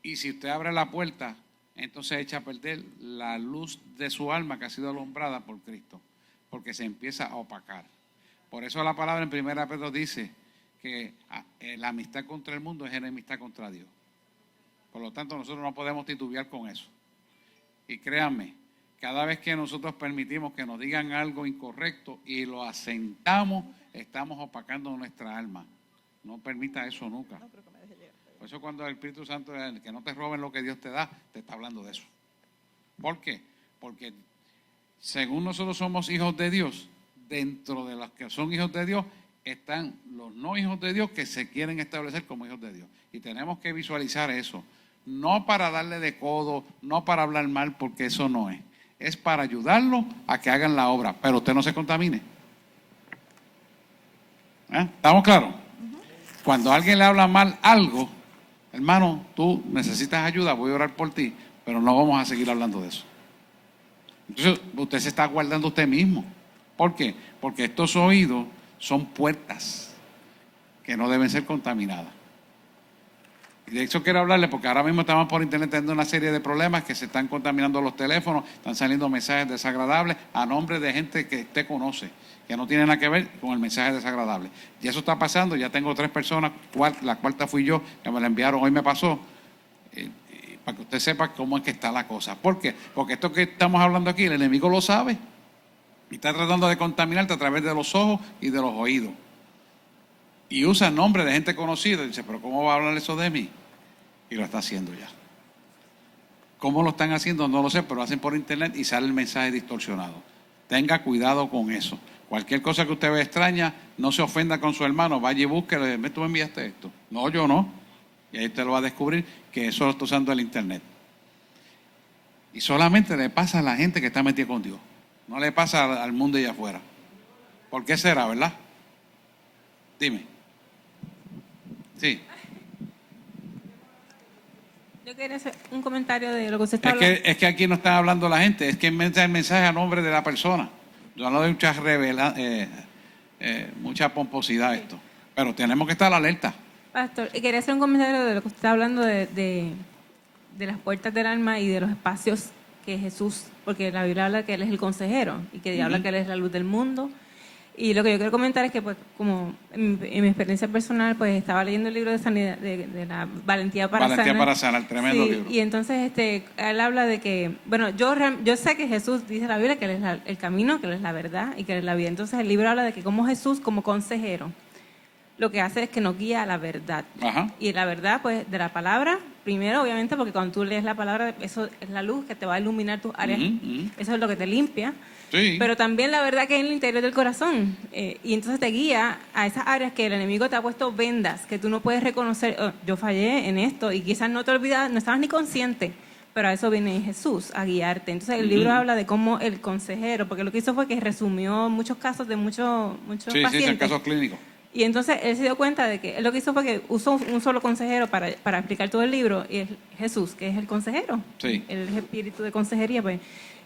Y si usted abre la puerta, entonces echa a perder la luz de su alma que ha sido alumbrada por Cristo, porque se empieza a opacar. Por eso la palabra en 1 Pedro dice que la amistad contra el mundo es enemistad contra Dios. Por lo tanto, nosotros no podemos titubear con eso. Y créanme, cada vez que nosotros permitimos que nos digan algo incorrecto y lo asentamos, estamos opacando nuestra alma. No permita eso nunca. Por eso cuando el Espíritu Santo, que no te roben lo que Dios te da, te está hablando de eso. ¿Por qué? Porque según nosotros somos hijos de Dios, dentro de los que son hijos de Dios, están los no hijos de Dios que se quieren establecer como hijos de Dios. Y tenemos que visualizar eso. No para darle de codo, no para hablar mal, porque eso no es. Es para ayudarlos a que hagan la obra, pero usted no se contamine. ¿Estamos claros? Cuando alguien le habla mal algo, hermano, tú necesitas ayuda, voy a orar por ti, pero no vamos a seguir hablando de eso. Entonces, usted se está guardando usted mismo. ¿Por qué? Porque estos oídos son puertas que no deben ser contaminadas. Y de hecho quiero hablarle porque ahora mismo estamos por internet teniendo una serie de problemas que se están contaminando los teléfonos, están saliendo mensajes desagradables a nombre de gente que usted conoce, que no tiene nada que ver con el mensaje desagradable. Y eso está pasando, ya tengo 3 personas, la cuarta fui yo, que me la enviaron, hoy me pasó, para que usted sepa cómo es que está la cosa. ¿Por qué? Porque esto que estamos hablando aquí, el enemigo lo sabe y está tratando de contaminarte a través de los ojos y de los oídos. Y usa el nombre de gente conocida y dice, pero ¿cómo va a hablar eso de mí? Y lo está haciendo ya. ¿Cómo lo están haciendo? No lo sé, pero lo hacen por internet y sale el mensaje distorsionado. Tenga cuidado con eso. Cualquier cosa que usted vea extraña, no se ofenda con su hermano, vaya y búsquelo, tú me enviaste esto. No, yo no. Y ahí usted lo va a descubrir que eso lo está usando el internet. Y solamente le pasa a la gente que está metida con Dios. No le pasa al mundo allá afuera. ¿Por qué será, verdad? Dime. Sí. Yo quería hacer un comentario de lo que usted está hablando. Es que aquí no está hablando la gente, es que envía el mensaje a nombre de la persona. Yo no doy mucha pomposidad a esto. Pero tenemos que estar alerta. Pastor, y quería hacer un comentario de lo que usted está hablando de las puertas del alma y de los espacios que Jesús, porque la Biblia habla que Él es el consejero y que habla que Él es la luz del mundo. Y lo que yo quiero comentar es que, pues, como en mi experiencia personal, pues estaba leyendo el libro de sanidad, de la Valentía para Valentía Sanar. para Sanar, tremendo Sí, libro. y entonces él habla de que, bueno, yo sé que Jesús dice en la Biblia que Él es el camino, que Él es la verdad y que Él es la vida. Entonces el libro habla de que como Jesús, como consejero, lo que hace es que nos guía a la verdad. Ajá. Y la verdad, pues, de la palabra, primero, obviamente, porque cuando tú lees la palabra, eso es la luz que te va a iluminar tus áreas, eso es lo que te limpia. Sí. Pero también la verdad que hay en el interior del corazón. Y entonces te guía a esas áreas que el enemigo te ha puesto vendas, que tú no puedes reconocer, "Oh, yo fallé en esto", y quizás no te olvidas, no estabas ni consciente, pero a eso viene Jesús, a guiarte. Entonces el libro habla de cómo el consejero, porque lo que hizo fue que resumió muchos casos de muchos Sí, pacientes. son casos clínicos. Y entonces él se dio cuenta de que él lo que hizo fue que usó un solo consejero para explicar todo el libro, y es Jesús, que es el consejero. Sí. Él es espíritu de consejería, pues.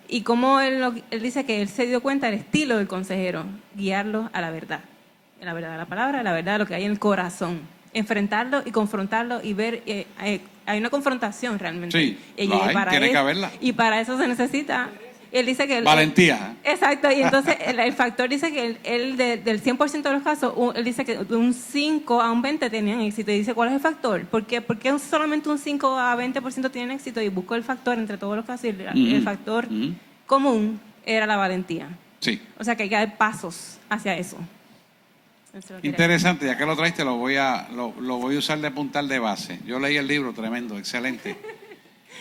Y como él dice que él se dio cuenta del estilo del consejero, guiarlo a la verdad de la palabra, a la verdad de lo que hay en el corazón. Enfrentarlo y confrontarlo y ver, hay una confrontación realmente. Sí, y lo hay, tiene que haberla. Y para eso se necesita, él dice que... Valentía. Exacto, y entonces el factor dice que él del 100% de los casos, él dice que de un 5 a un 20 tenían éxito. Y dice, ¿cuál es el factor? ¿Por qué solamente un 5 a 20% tienen éxito? Y buscó el factor entre todos los casos, y el factor común era la valentía. Sí. O sea que hay que dar pasos hacia eso. Eso lo quería- Interesante, ya que lo traiste, lo voy a usar de puntal de base. Yo leí el libro, tremendo, excelente.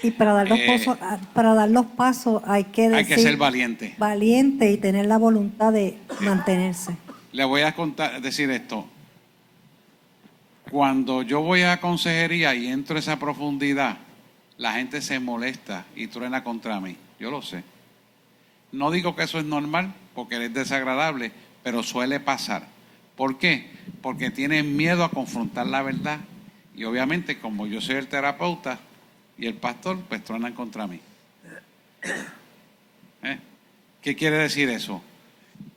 Y para dar los pasos hay que Hay que ser valiente. valiente y tener la voluntad de mantenerse. Le voy a decir esto. Cuando yo voy a consejería y entro a esa profundidad, la gente se molesta y truena contra mí. Yo lo sé. No digo que eso es normal, porque es desagradable, pero suele pasar. ¿Por qué? Porque tienen miedo a confrontar la verdad. Y obviamente, como yo soy el terapeuta y el pastor, pues truenan contra mí. ¿Qué quiere decir eso?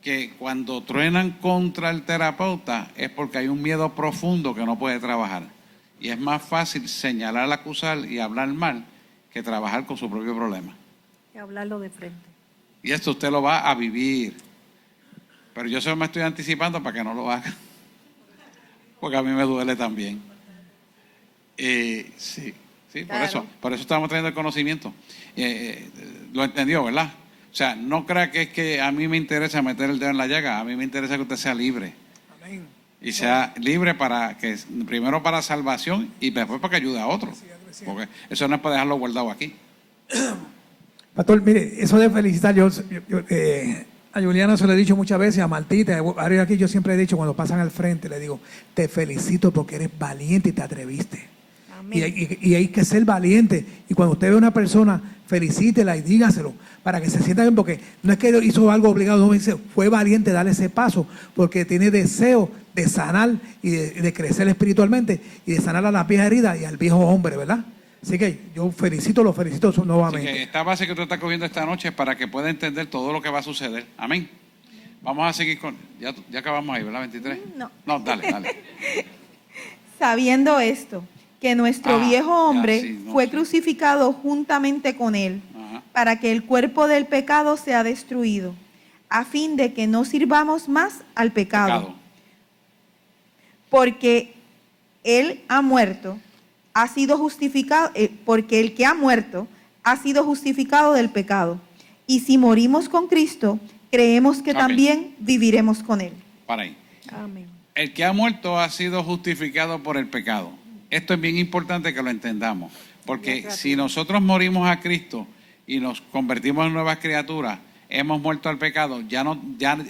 Que cuando truenan contra el terapeuta es porque hay un miedo profundo que no puede trabajar. Y es más fácil señalar, acusar y hablar mal que trabajar con su propio problema. Y hablarlo de frente. Y esto usted lo va a vivir. Pero yo solo me estoy anticipando para que no lo haga. Porque a mí me duele también. Sí, Claro. por eso estamos trayendo el conocimiento. Lo entendió, ¿verdad? O sea, no crea que es que a mí me interesa meter el dedo en la llaga. A mí me interesa que usted sea libre. Amén. Y sea libre primero para salvación y después para que ayude a otros. Porque eso no es para dejarlo guardado aquí. Pastor, mire, eso de felicitar, a Juliana se lo he dicho muchas veces, a Martita, a aquí yo siempre he dicho, cuando pasan al frente, le digo, te felicito porque eres valiente y te atreviste. Y hay que ser valiente. Y cuando usted ve a una persona, felicítela y dígaselo para que se sienta bien, porque no es que hizo algo obligado, no, dice, fue valiente darle ese paso, porque tiene deseo de sanar y de crecer espiritualmente y de sanar a las viejas heridas y al viejo hombre, ¿verdad? Así que yo lo felicito nuevamente. Así que esta base que usted está cogiendo esta noche es para que pueda entender todo lo que va a suceder. Amén. Vamos a seguir con... Ya acabamos ahí, ¿verdad? 23. No, dale. Sabiendo esto, que nuestro viejo hombre fue crucificado juntamente con él, para que el cuerpo del pecado sea destruido, a fin de que no sirvamos más al pecado. Porque él ha muerto, ha sido justificado, porque el que ha muerto ha sido justificado del pecado. Y si morimos con Cristo, creemos que también viviremos con él. Para ahí. Amén. El que ha muerto ha sido justificado por el pecado. Esto es bien importante que lo entendamos. Porque si nosotros morimos a Cristo y nos convertimos en nuevas criaturas, hemos muerto al pecado, ya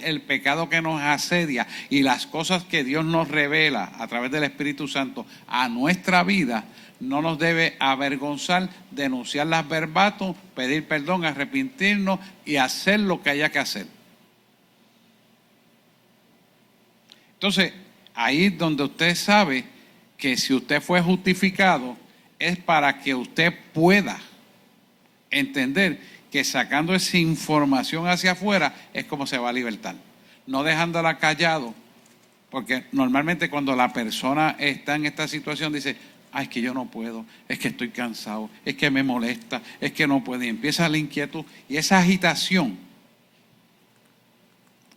el pecado que nos asedia y las cosas que Dios nos revela a través del Espíritu Santo a nuestra vida, no nos debe avergonzar, denunciarlas verbatim, pedir perdón, arrepentirnos y hacer lo que haya que hacer. Entonces, ahí es donde usted sabe que si usted fue justificado, es para que usted pueda entender que sacando esa información hacia afuera es como se va a libertar. No dejándola callado, porque normalmente cuando la persona está en esta situación dice, ay, es que yo no puedo, es que estoy cansado, es que me molesta, es que no puedo. Y empieza la inquietud y esa agitación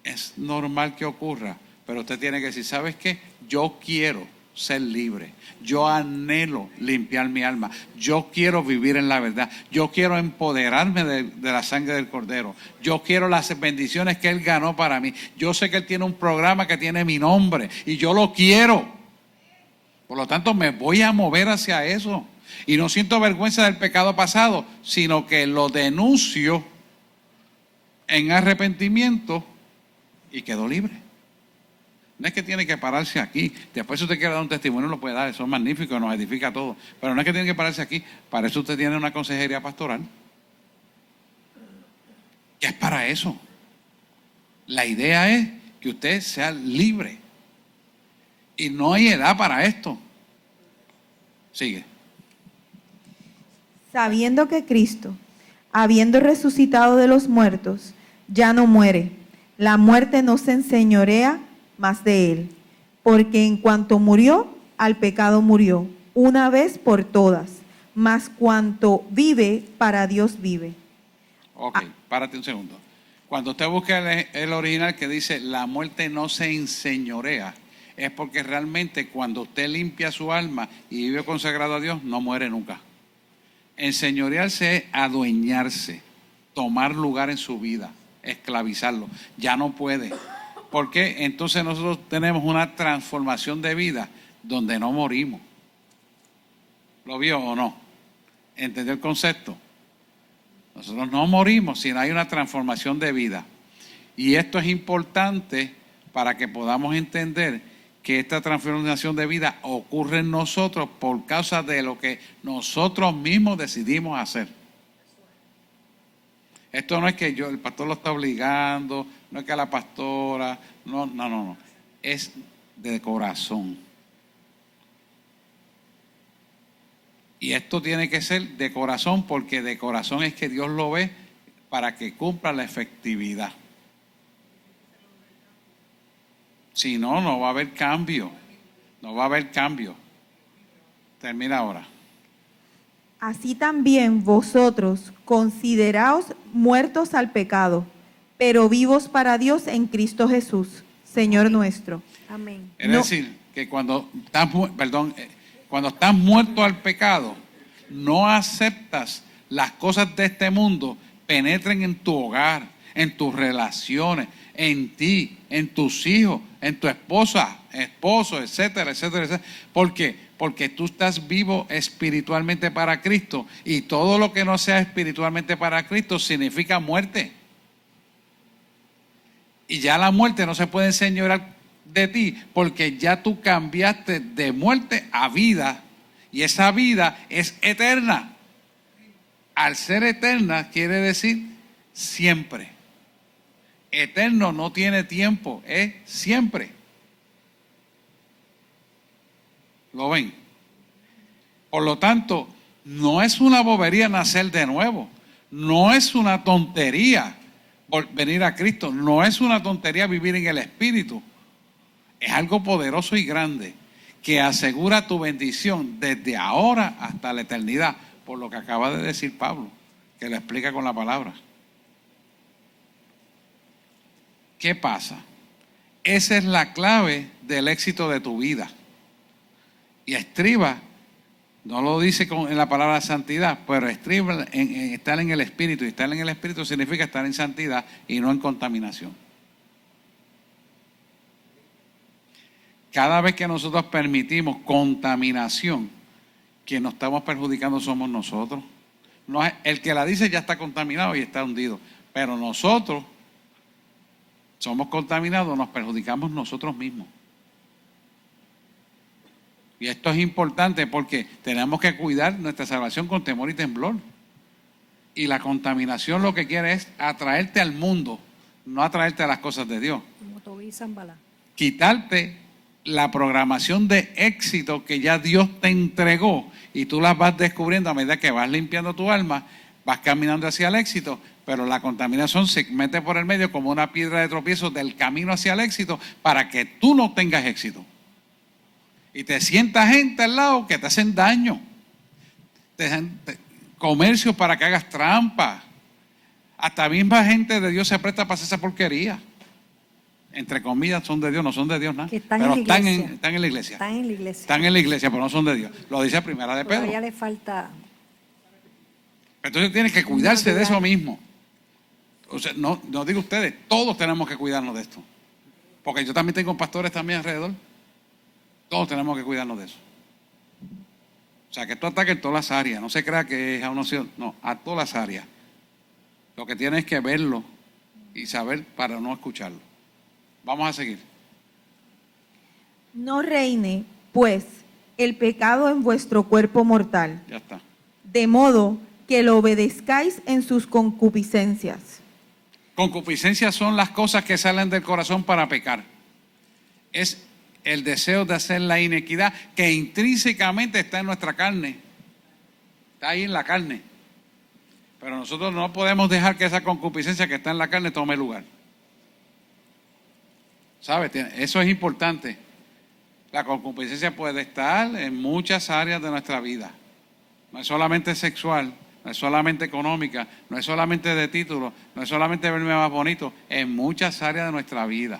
es normal que ocurra, pero usted tiene que decir, ¿sabes qué? Yo quiero ser libre, yo anhelo limpiar mi alma, yo quiero vivir en la verdad, yo quiero empoderarme de la sangre del Cordero, yo quiero las bendiciones que Él ganó para mí, yo sé que Él tiene un programa que tiene mi nombre y yo lo quiero, por lo tanto me voy a mover hacia eso y no siento vergüenza del pecado pasado, sino que lo denuncio en arrepentimiento y quedo libre. No es que tiene que pararse aquí. Después, si usted quiere dar un testimonio, lo puede dar. Eso es magnífico, nos edifica a todos. Pero no es que tiene que pararse aquí. Para eso usted tiene una consejería pastoral. Que es para eso. La idea es que usted sea libre. Y no hay edad para esto. Sigue. Sabiendo que Cristo, habiendo resucitado de los muertos, ya no muere. La muerte no se enseñorea más de Él, porque en cuanto murió, al pecado murió, una vez por todas, mas cuanto vive, para Dios vive. Ok, párate un segundo. Cuando usted busca el original que dice, la muerte no se enseñorea, es porque realmente cuando usted limpia su alma y vive consagrado a Dios, no muere nunca. Enseñorearse es adueñarse, tomar lugar en su vida, esclavizarlo. Ya no puede. Porque entonces nosotros tenemos una transformación de vida donde no morimos. ¿Lo vio o no? ¿Entendió el concepto? Nosotros no morimos, sino hay una transformación de vida. Y esto es importante para que podamos entender que esta transformación de vida ocurre en nosotros por causa de lo que nosotros mismos decidimos hacer. Esto no es que el pastor lo está obligando, no es que la pastora, no. Es de corazón. Y esto tiene que ser de corazón porque de corazón es que Dios lo ve para que cumpla la efectividad. Si no, no va a haber cambio. No va a haber cambio. Termina ahora. Así también vosotros consideraos muertos al pecado, pero vivos para Dios en Cristo Jesús, Señor nuestro. Amén. Es decir, que cuando estás muerto al pecado, no aceptas las cosas de este mundo penetren en tu hogar, en tus relaciones, en ti, en tus hijos, en tu esposa, esposo, etcétera, etcétera, etcétera. ¿Por qué? Porque tú estás vivo espiritualmente para Cristo y todo lo que no sea espiritualmente para Cristo significa muerte. Y ya la muerte no se puede enseñorear de ti porque ya tú cambiaste de muerte a vida y esa vida es eterna. Al ser eterna quiere decir siempre. Eterno no tiene tiempo, es siempre. ¿Lo ven? Por lo tanto, no es una bobería nacer de nuevo. No es una tontería por venir a Cristo. No es una tontería vivir en el Espíritu. Es algo poderoso y grande que asegura tu bendición desde ahora hasta la eternidad. Por lo que acaba de decir Pablo, que lo explica con la palabra. ¿Qué pasa? Esa es la clave del éxito de tu vida. Y estriba, no lo dice en la palabra santidad, pero estriba en estar en el Espíritu. Y estar en el Espíritu significa estar en santidad y no en contaminación. Cada vez que nosotros permitimos contaminación, quien nos estamos perjudicando somos nosotros. No es, el que la dice ya está contaminado y está hundido, pero nosotros somos contaminados, nos perjudicamos nosotros mismos. Y esto es importante porque tenemos que cuidar nuestra salvación con temor y temblor. Y la contaminación lo que quiere es atraerte al mundo, no atraerte a las cosas de Dios. Como Tobí y Zambalá. Quitarte la programación de éxito que ya Dios te entregó y tú las vas descubriendo a medida que vas limpiando tu alma, vas caminando hacia el éxito, pero la contaminación se mete por el medio como una piedra de tropiezo del camino hacia el éxito para que tú no tengas éxito. Y te sienta gente al lado que te hacen daño. Comercios para que hagas trampa. Hasta misma gente de Dios se presta para hacer esa porquería. Entre comillas, son de Dios, no son de Dios nada. Que están pero en la iglesia. están en la iglesia. Están en la iglesia. Están en la iglesia, pero no son de Dios. Lo dice Primera de Pedro. Todavía le falta. Entonces tienen que cuidarse de eso mismo. O sea, no digo ustedes, todos tenemos que cuidarnos de esto. Porque yo también tengo pastores también alrededor. Todos tenemos que cuidarnos de eso. O sea, que esto ataque en todas las áreas. No se crea que es a una opción. No, a todas las áreas. Lo que tienes es que verlo y saber para no escucharlo. Vamos a seguir. No reine, pues, el pecado en vuestro cuerpo mortal, Ya está. de modo que lo obedezcáis en sus concupiscencias. Concupiscencias son las cosas que salen del corazón para pecar. Es el deseo de hacer la inequidad que intrínsecamente está en nuestra carne. Está ahí en la carne. Pero nosotros no podemos dejar que esa concupiscencia que está en la carne tome lugar. ¿Sabes? Eso es importante. La concupiscencia puede estar en muchas áreas de nuestra vida. No es solamente sexual, no es solamente económica, no es solamente de título, no es solamente verme más bonito, en muchas áreas de nuestra vida.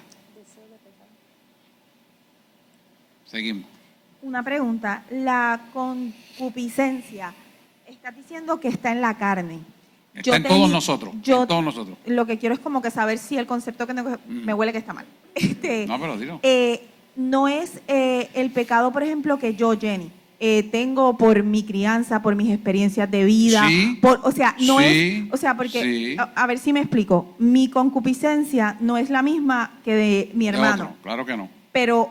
Seguimos. Una pregunta, la concupiscencia, está diciendo que está en la carne. Está en todos nosotros, en todos nosotros. Lo que quiero es como que saber si el concepto que tengo, me huele que está mal. No, pero dilo. No es el pecado, por ejemplo, que yo, Jenny, tengo por mi crianza, por mis experiencias de vida, Sí, o sea, no sí, es, o sea, porque, sí. a ver si me explico, mi concupiscencia no es la misma que de mi De hermano, otro, claro que no. pero,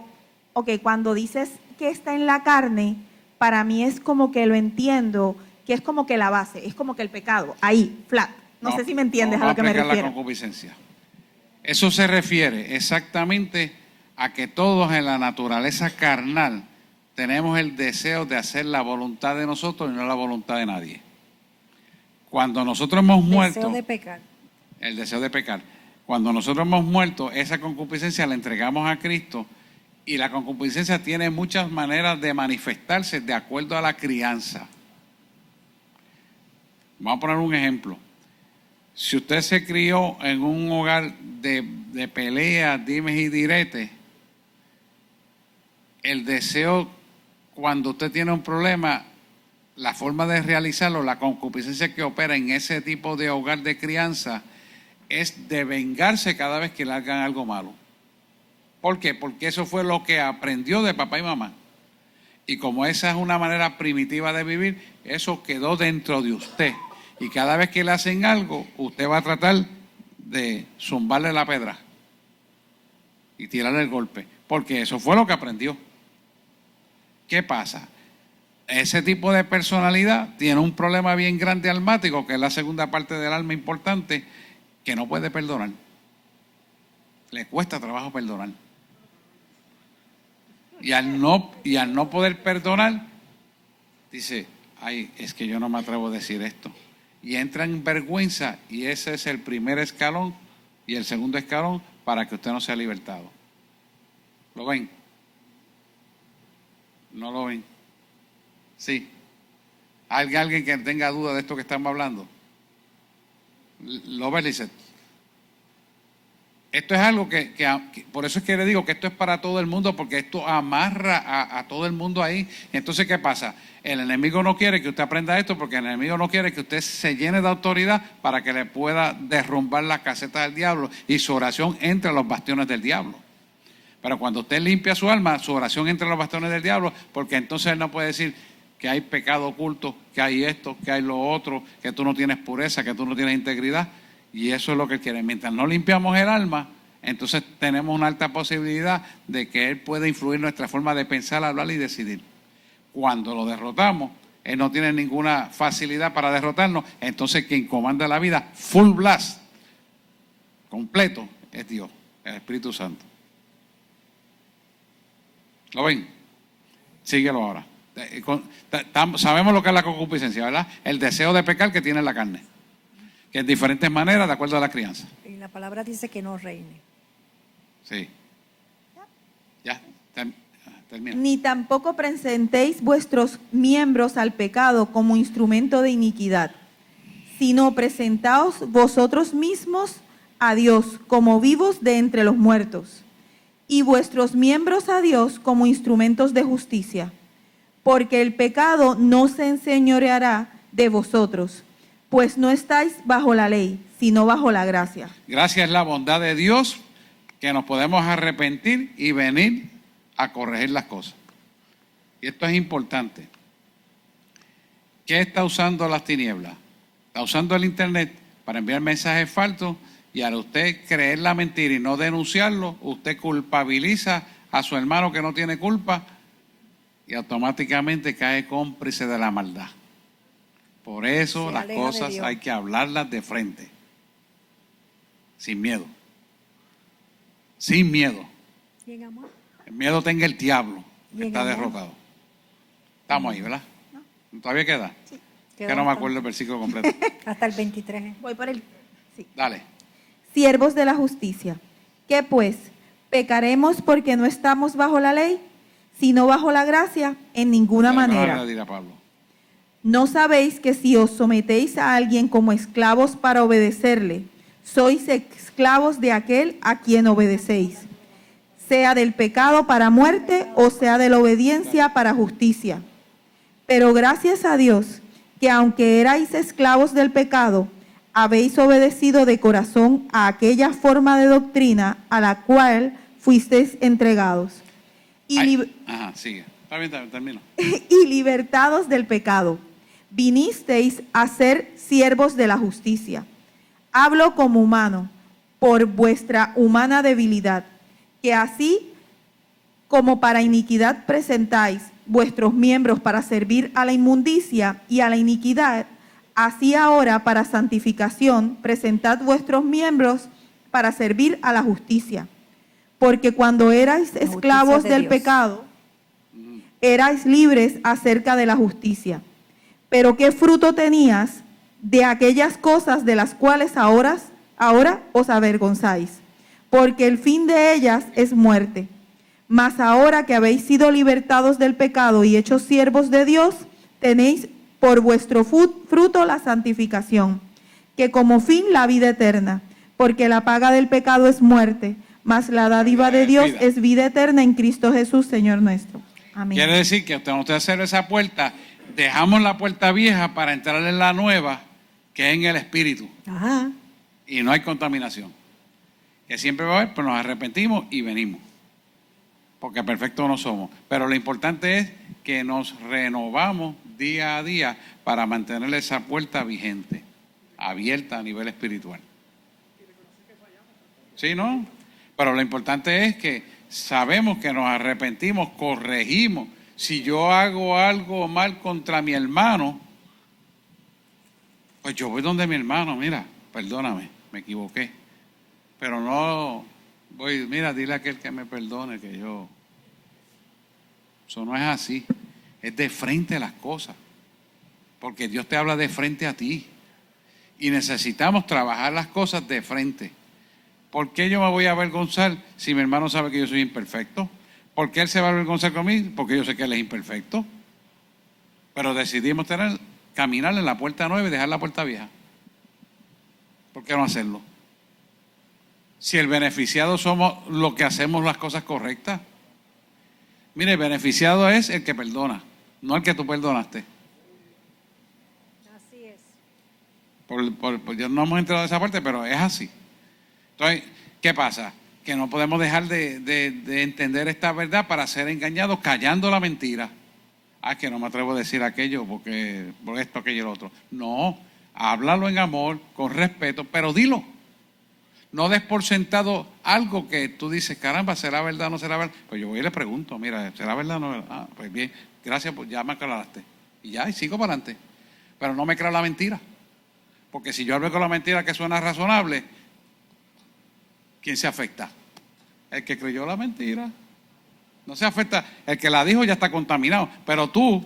ok, cuando dices que está en la carne, para mí es como que lo entiendo, que es como que la base, es como que el pecado, ahí, flat. No sé si me entiendes a lo que me refiero. refiero. La concupiscencia. Eso se refiere exactamente a que todos en la naturaleza carnal tenemos el deseo de hacer la voluntad de nosotros y no la voluntad de nadie. Cuando nosotros hemos muerto, Deseo de pecar. el deseo de pecar, cuando nosotros hemos muerto, esa concupiscencia la entregamos a Cristo y la concupiscencia tiene muchas maneras de manifestarse de acuerdo a la crianza. Vamos a poner un ejemplo. Si usted se crió en un hogar de peleas, dimes y diretes, el deseo, cuando usted tiene un problema, la forma de realizarlo, la concupiscencia que opera en ese tipo de hogar de crianza, es de vengarse cada vez que le hagan algo malo. ¿Por qué? Porque eso fue lo que aprendió de papá y mamá. Y como esa es una manera primitiva de vivir, eso quedó dentro de usted. Y cada vez que le hacen algo, usted va a tratar de zumbarle la pedra y tirarle el golpe, porque eso fue lo que aprendió. ¿Qué pasa? Ese tipo de personalidad tiene un problema bien grande almático, que es la segunda parte del alma importante, que no puede perdonar. Le cuesta trabajo perdonar. Y al no poder perdonar, dice, ay, es que yo no me atrevo a decir esto. Y entra en vergüenza, y ese es el primer escalón y el segundo escalón para que usted no sea libertado. ¿Lo ven? ¿No lo ven? Sí. ¿Hay alguien que tenga duda de esto que estamos hablando? ¿Lo ve, Lizeth? Esto es algo que por eso es que le digo que esto es para todo el mundo, porque esto amarra a todo el mundo ahí. Entonces, ¿qué pasa? El enemigo no quiere que usted aprenda esto, porque el enemigo no quiere que usted se llene de autoridad para que le pueda derrumbar las casetas del diablo y su oración entre los bastiones del diablo. Pero cuando usted limpia su alma, su oración entre los bastiones del diablo, porque entonces él no puede decir, que hay pecado oculto, que hay esto, que hay lo otro, que tú no tienes pureza, que tú no tienes integridad. Y eso es lo que Él quiere. Mientras no limpiamos el alma, entonces tenemos una alta posibilidad de que Él pueda influir en nuestra forma de pensar, hablar y decidir. Cuando lo derrotamos, Él no tiene ninguna facilidad para derrotarnos. Entonces quien comanda la vida, full blast, completo, es Dios, el Espíritu Santo. ¿Lo ven? Síguelo ahora. Sabemos lo que es la concupiscencia, ¿verdad? El deseo de pecar que tiene la carne, que en diferentes maneras de acuerdo a la crianza. Y la palabra dice que no reine. Sí. Ya, termina. Ni tampoco presentéis vuestros miembros al pecado como instrumento de iniquidad, sino presentaos vosotros mismos a Dios como vivos de entre los muertos, y vuestros miembros a Dios como instrumentos de justicia, porque el pecado no se enseñoreará de vosotros, pues no estáis bajo la ley, sino bajo la gracia. Gracias es la bondad de Dios que nos podemos arrepentir y venir a corregir las cosas. Y esto es importante. ¿Qué está usando las tinieblas? Está usando el internet para enviar mensajes falsos, y al usted creer la mentira y no denunciarlo, usted culpabiliza a su hermano que no tiene culpa y automáticamente cae cómplice de la maldad. Por eso Se las aleja de cosas Dios. hay que hablarlas de frente, sin miedo. Sin miedo. ¿Y en amor? El miedo tenga el diablo, Y que en está amor. derrotado. Estamos ahí, ¿verdad? ¿Todavía queda? Que Quedó no me hasta- acuerdo el versículo completo. Hasta el 23. Voy por el... Sí. Dale. Siervos de la justicia, ¿qué pues? ¿Pecaremos porque no estamos bajo la ley, sino bajo la gracia? En ninguna manera. Ahora dirá Pablo. ¿No sabéis que si os sometéis a alguien como esclavos para obedecerle, sois esclavos de aquel a quien obedecéis, sea del pecado para muerte o sea de la obediencia para justicia? Pero gracias a Dios, que aunque erais esclavos del pecado, habéis obedecido de corazón a aquella forma de doctrina a la cual fuisteis entregados. Y Ay, ajá, sigue. Está bien, termino. y libertados del pecado, vinisteis a ser siervos de la justicia. Hablo como humano, por vuestra humana debilidad, que así como para iniquidad presentáis vuestros miembros para servir a la inmundicia y a la iniquidad, así ahora para santificación presentad vuestros miembros para servir a la justicia. Porque cuando erais justicia esclavos de del Dios. pecado, erais libres acerca de la justicia. Pero ¿qué fruto tenías de aquellas cosas de las cuales ahora os avergonzáis? Porque el fin de ellas es muerte. Mas ahora que habéis sido libertados del pecado y hechos siervos de Dios, tenéis por vuestro fruto la santificación, que como fin la vida eterna. Porque la paga del pecado es muerte, mas la dádiva de Dios Vida. es vida eterna en Cristo Jesús, Señor nuestro. Amén. Quiere decir que cuando usted hace esa puerta, dejamos la puerta vieja para entrar en la nueva, que es en el Espíritu. Ajá. Y no hay contaminación. Que siempre va a haber, pero nos arrepentimos y venimos. Porque perfectos no somos. Pero lo importante es que nos renovamos día a día para mantener esa puerta vigente, abierta a nivel espiritual. ¿Sí, no? Pero lo importante es que sabemos que nos arrepentimos, corregimos. Si yo hago algo mal contra mi hermano, pues yo voy donde mi hermano, mira, perdóname, me equivoqué. Pero no voy, mira, dile a aquel que me perdone, que yo... Eso no es así. Es de frente a las cosas. Porque Dios te habla de frente a ti. Y necesitamos trabajar las cosas de frente. ¿Por qué yo me voy a avergonzar si mi hermano sabe que yo soy imperfecto? ¿Por qué él se va a avergonzar conmigo? Porque yo sé que él es imperfecto. Pero decidimos caminar en la puerta nueva y dejar la puerta vieja. ¿Por qué no hacerlo? Si el beneficiado somos los que hacemos las cosas correctas. Mire, el beneficiado es el que perdona, no el que tú perdonaste. Así es. Ya no hemos entrado a esa parte, pero es así. Entonces, ¿qué pasa? Que no podemos dejar de entender esta verdad para ser engañados callando la mentira. Que no me atrevo a decir aquello porque por esto, aquello y lo otro. No, háblalo en amor, con respeto, pero dilo. No des por sentado algo que tú dices, caramba, ¿será verdad o no será verdad? Pues yo voy y le pregunto, mira, ¿será verdad o no verdad? Pues bien, gracias, pues ya me aclaraste. Y ya, y sigo para adelante. Pero no me creo la mentira. Porque si yo hablo con la mentira que suena razonable, ¿quién se afecta? El que creyó la mentira. No se afecta. El que la dijo ya está contaminado. Pero tú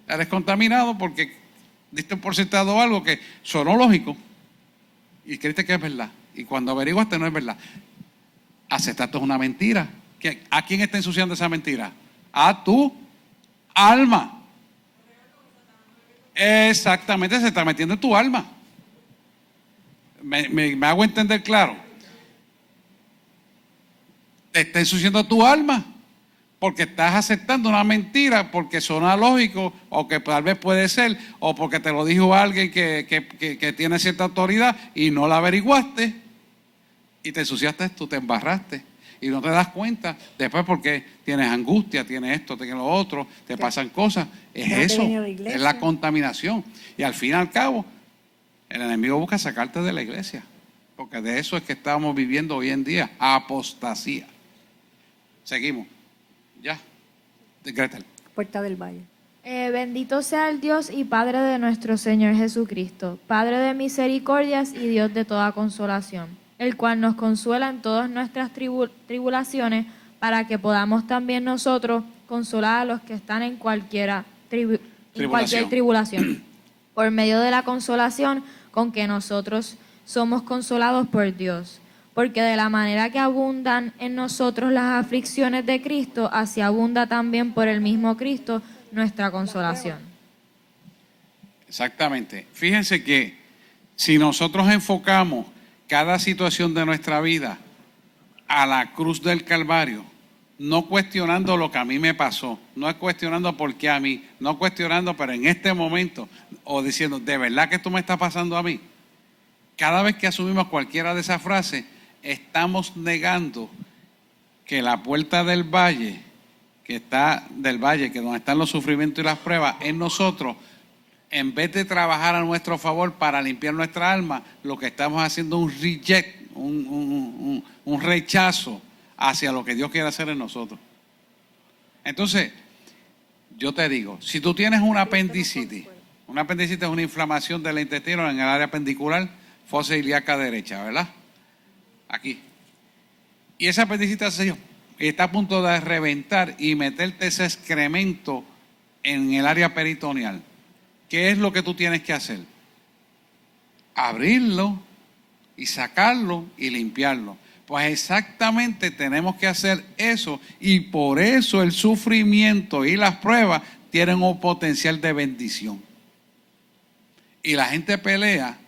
eres contaminado porque diste por sentado algo que sonó lógico y creíste que es verdad. Y cuando averiguaste no es verdad. Aceptaste una mentira. ¿A quién está ensuciando esa mentira? A tu alma. Exactamente, se está metiendo en tu alma. ¿Me hago entender claro? Te está ensuciando tu alma porque estás aceptando una mentira porque suena lógico o que tal vez puede ser o porque te lo dijo alguien que tiene cierta autoridad y no la averiguaste y te ensuciaste tú, te embarraste y no te das cuenta después porque tienes angustia, tienes esto, tienes lo otro, te pasan cosas. Es Ya te eso, viene la iglesia. es la contaminación. Y al fin y al cabo, el enemigo busca sacarte de la iglesia, porque de eso es que estamos viviendo hoy en día, apostasía. Seguimos. Ya. Gretel. Puerta del Valle. Bendito sea el Dios y Padre de nuestro Señor Jesucristo, Padre de misericordias y Dios de toda consolación, el cual nos consuela en todas nuestras tribulaciones, para que podamos también nosotros consolar a los que están en cualquier tribulación, por medio de la consolación con que nosotros somos consolados por Dios. Porque de la manera que abundan en nosotros las aflicciones de Cristo, así abunda también por el mismo Cristo nuestra consolación. Exactamente. Fíjense que si nosotros enfocamos cada situación de nuestra vida a la cruz del Calvario, no cuestionando lo que a mí me pasó, no es cuestionando por qué a mí, no cuestionando, pero en este momento, o diciendo, ¿de verdad que esto me está pasando a mí? Cada vez que asumimos cualquiera de esas frases, estamos negando que la puerta del valle, que donde están los sufrimientos y las pruebas, en nosotros, en vez de trabajar a nuestro favor para limpiar nuestra alma, lo que estamos haciendo es un reject, un rechazo hacia lo que Dios quiere hacer en nosotros. Entonces, yo te digo, si tú tienes una apendicitis es una inflamación del intestino en el área apendicular, fosa ilíaca derecha, ¿verdad? Aquí. Y esa apendicitis está a punto de reventar y meterte ese excremento en el área peritoneal. ¿Qué es lo que tú tienes que hacer? Abrirlo y sacarlo y limpiarlo. Pues exactamente tenemos que hacer eso, y por eso el sufrimiento y las pruebas tienen un potencial de bendición. Y la gente pelea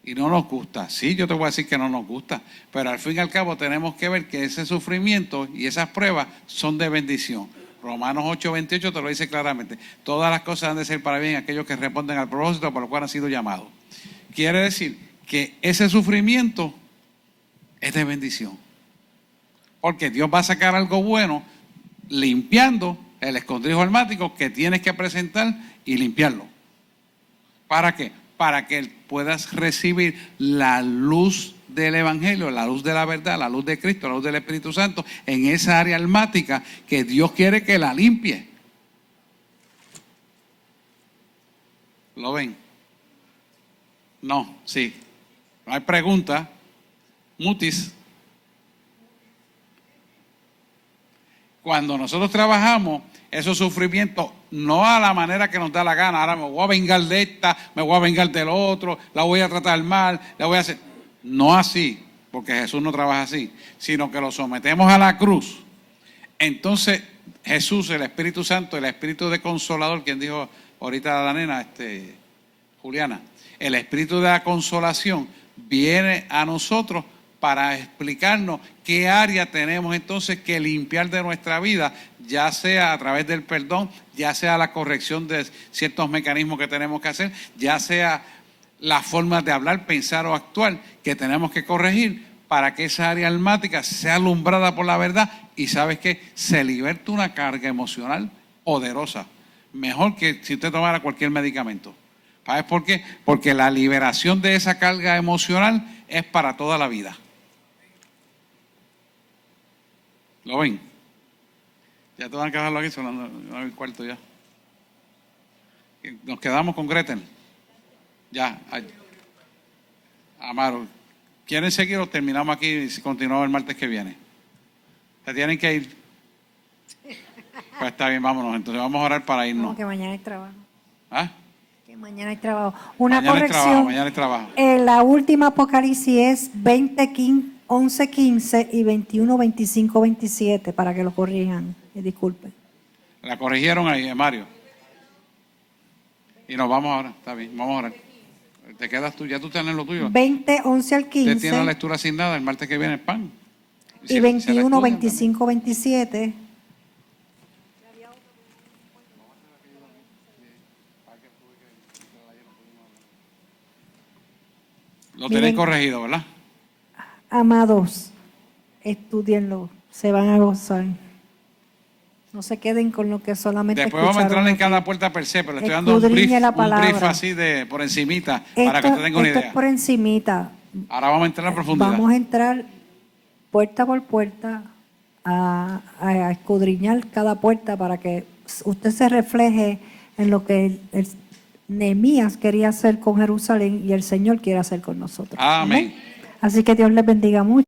y no nos gusta. Sí, yo te voy a decir que no nos gusta, pero al fin y al cabo tenemos que ver que ese sufrimiento y esas pruebas son de bendición. Romanos 8:28 te lo dice claramente. Todas las cosas han de ser para bien aquellos que responden al propósito por el cual han sido llamados. Quiere decir que ese sufrimiento es de bendición, porque Dios va a sacar algo bueno limpiando el escondrijo almático que tienes que presentar y limpiarlo. ¿Para qué? Para que puedas recibir la luz del Evangelio, la luz de la verdad, la luz de Cristo, la luz del Espíritu Santo en esa área almática que Dios quiere que la limpie. ¿Lo ven? No, sí. No hay pregunta. Mutis. Cuando nosotros trabajamos esos sufrimientos, no a la manera que nos da la gana, ahora me voy a vengar de esta, me voy a vengar del otro, la voy a tratar mal, la voy a hacer. No así, porque Jesús no trabaja así, sino que lo sometemos a la cruz. Entonces Jesús, el Espíritu Santo, el Espíritu de Consolador, quien dijo ahorita a la nena, Juliana, el Espíritu de la consolación viene a nosotros para explicarnos qué área tenemos entonces que limpiar de nuestra vida, ya sea a través del perdón, ya sea la corrección de ciertos mecanismos que tenemos que hacer, ya sea las formas de hablar, pensar o actuar que tenemos que corregir para que esa área almática sea alumbrada por la verdad y, ¿sabes qué? Se liberta una carga emocional poderosa. mejor que si usted tomara cualquier medicamento. ¿Sabes por qué? Porque la liberación de esa carga emocional es para toda la vida. ¿Lo ven? Ya te van a quedarlo aquí, son las 9:15 ya. Nos quedamos con Gretel. Ya. Amaro, ¿quieren seguir o terminamos aquí y continuamos el martes que viene? ¿Se tienen que ir? Pues está bien, vámonos. Entonces vamos a orar para irnos. No, que mañana hay trabajo. ¿Ah? Que mañana hay trabajo. Una Mañana hay corrección. trabajo, mañana hay trabajo. La última Apocalipsis es 11:15 y 21:25-27 para que lo corrijan. Disculpen. La corrigieron ahí, Mario. Y nos vamos ahora. Está bien, vamos a orar. Te quedas tú, ya tú tienes lo tuyo. 20:11 al Usted tiene la 15 lectura asignada, el martes que viene el pan. y 21:25-27. Lo tenéis Miren. corregido, ¿verdad? Amados, estudienlo, se van a gozar. No se queden con lo que solamente Después vamos a entrar en escucharon cada aquí. puerta per se, pero le estoy dando Escudriñe la un brief palabra. así de por encimita para que usted tenga una Esto idea. es por encimita. Ahora vamos a entrar en profundidad. Vamos a entrar puerta por puerta a escudriñar cada puerta para que usted se refleje en lo que Nehemías quería hacer con Jerusalén y el Señor quiere hacer con nosotros. Amén. Así que Dios les bendiga mucho.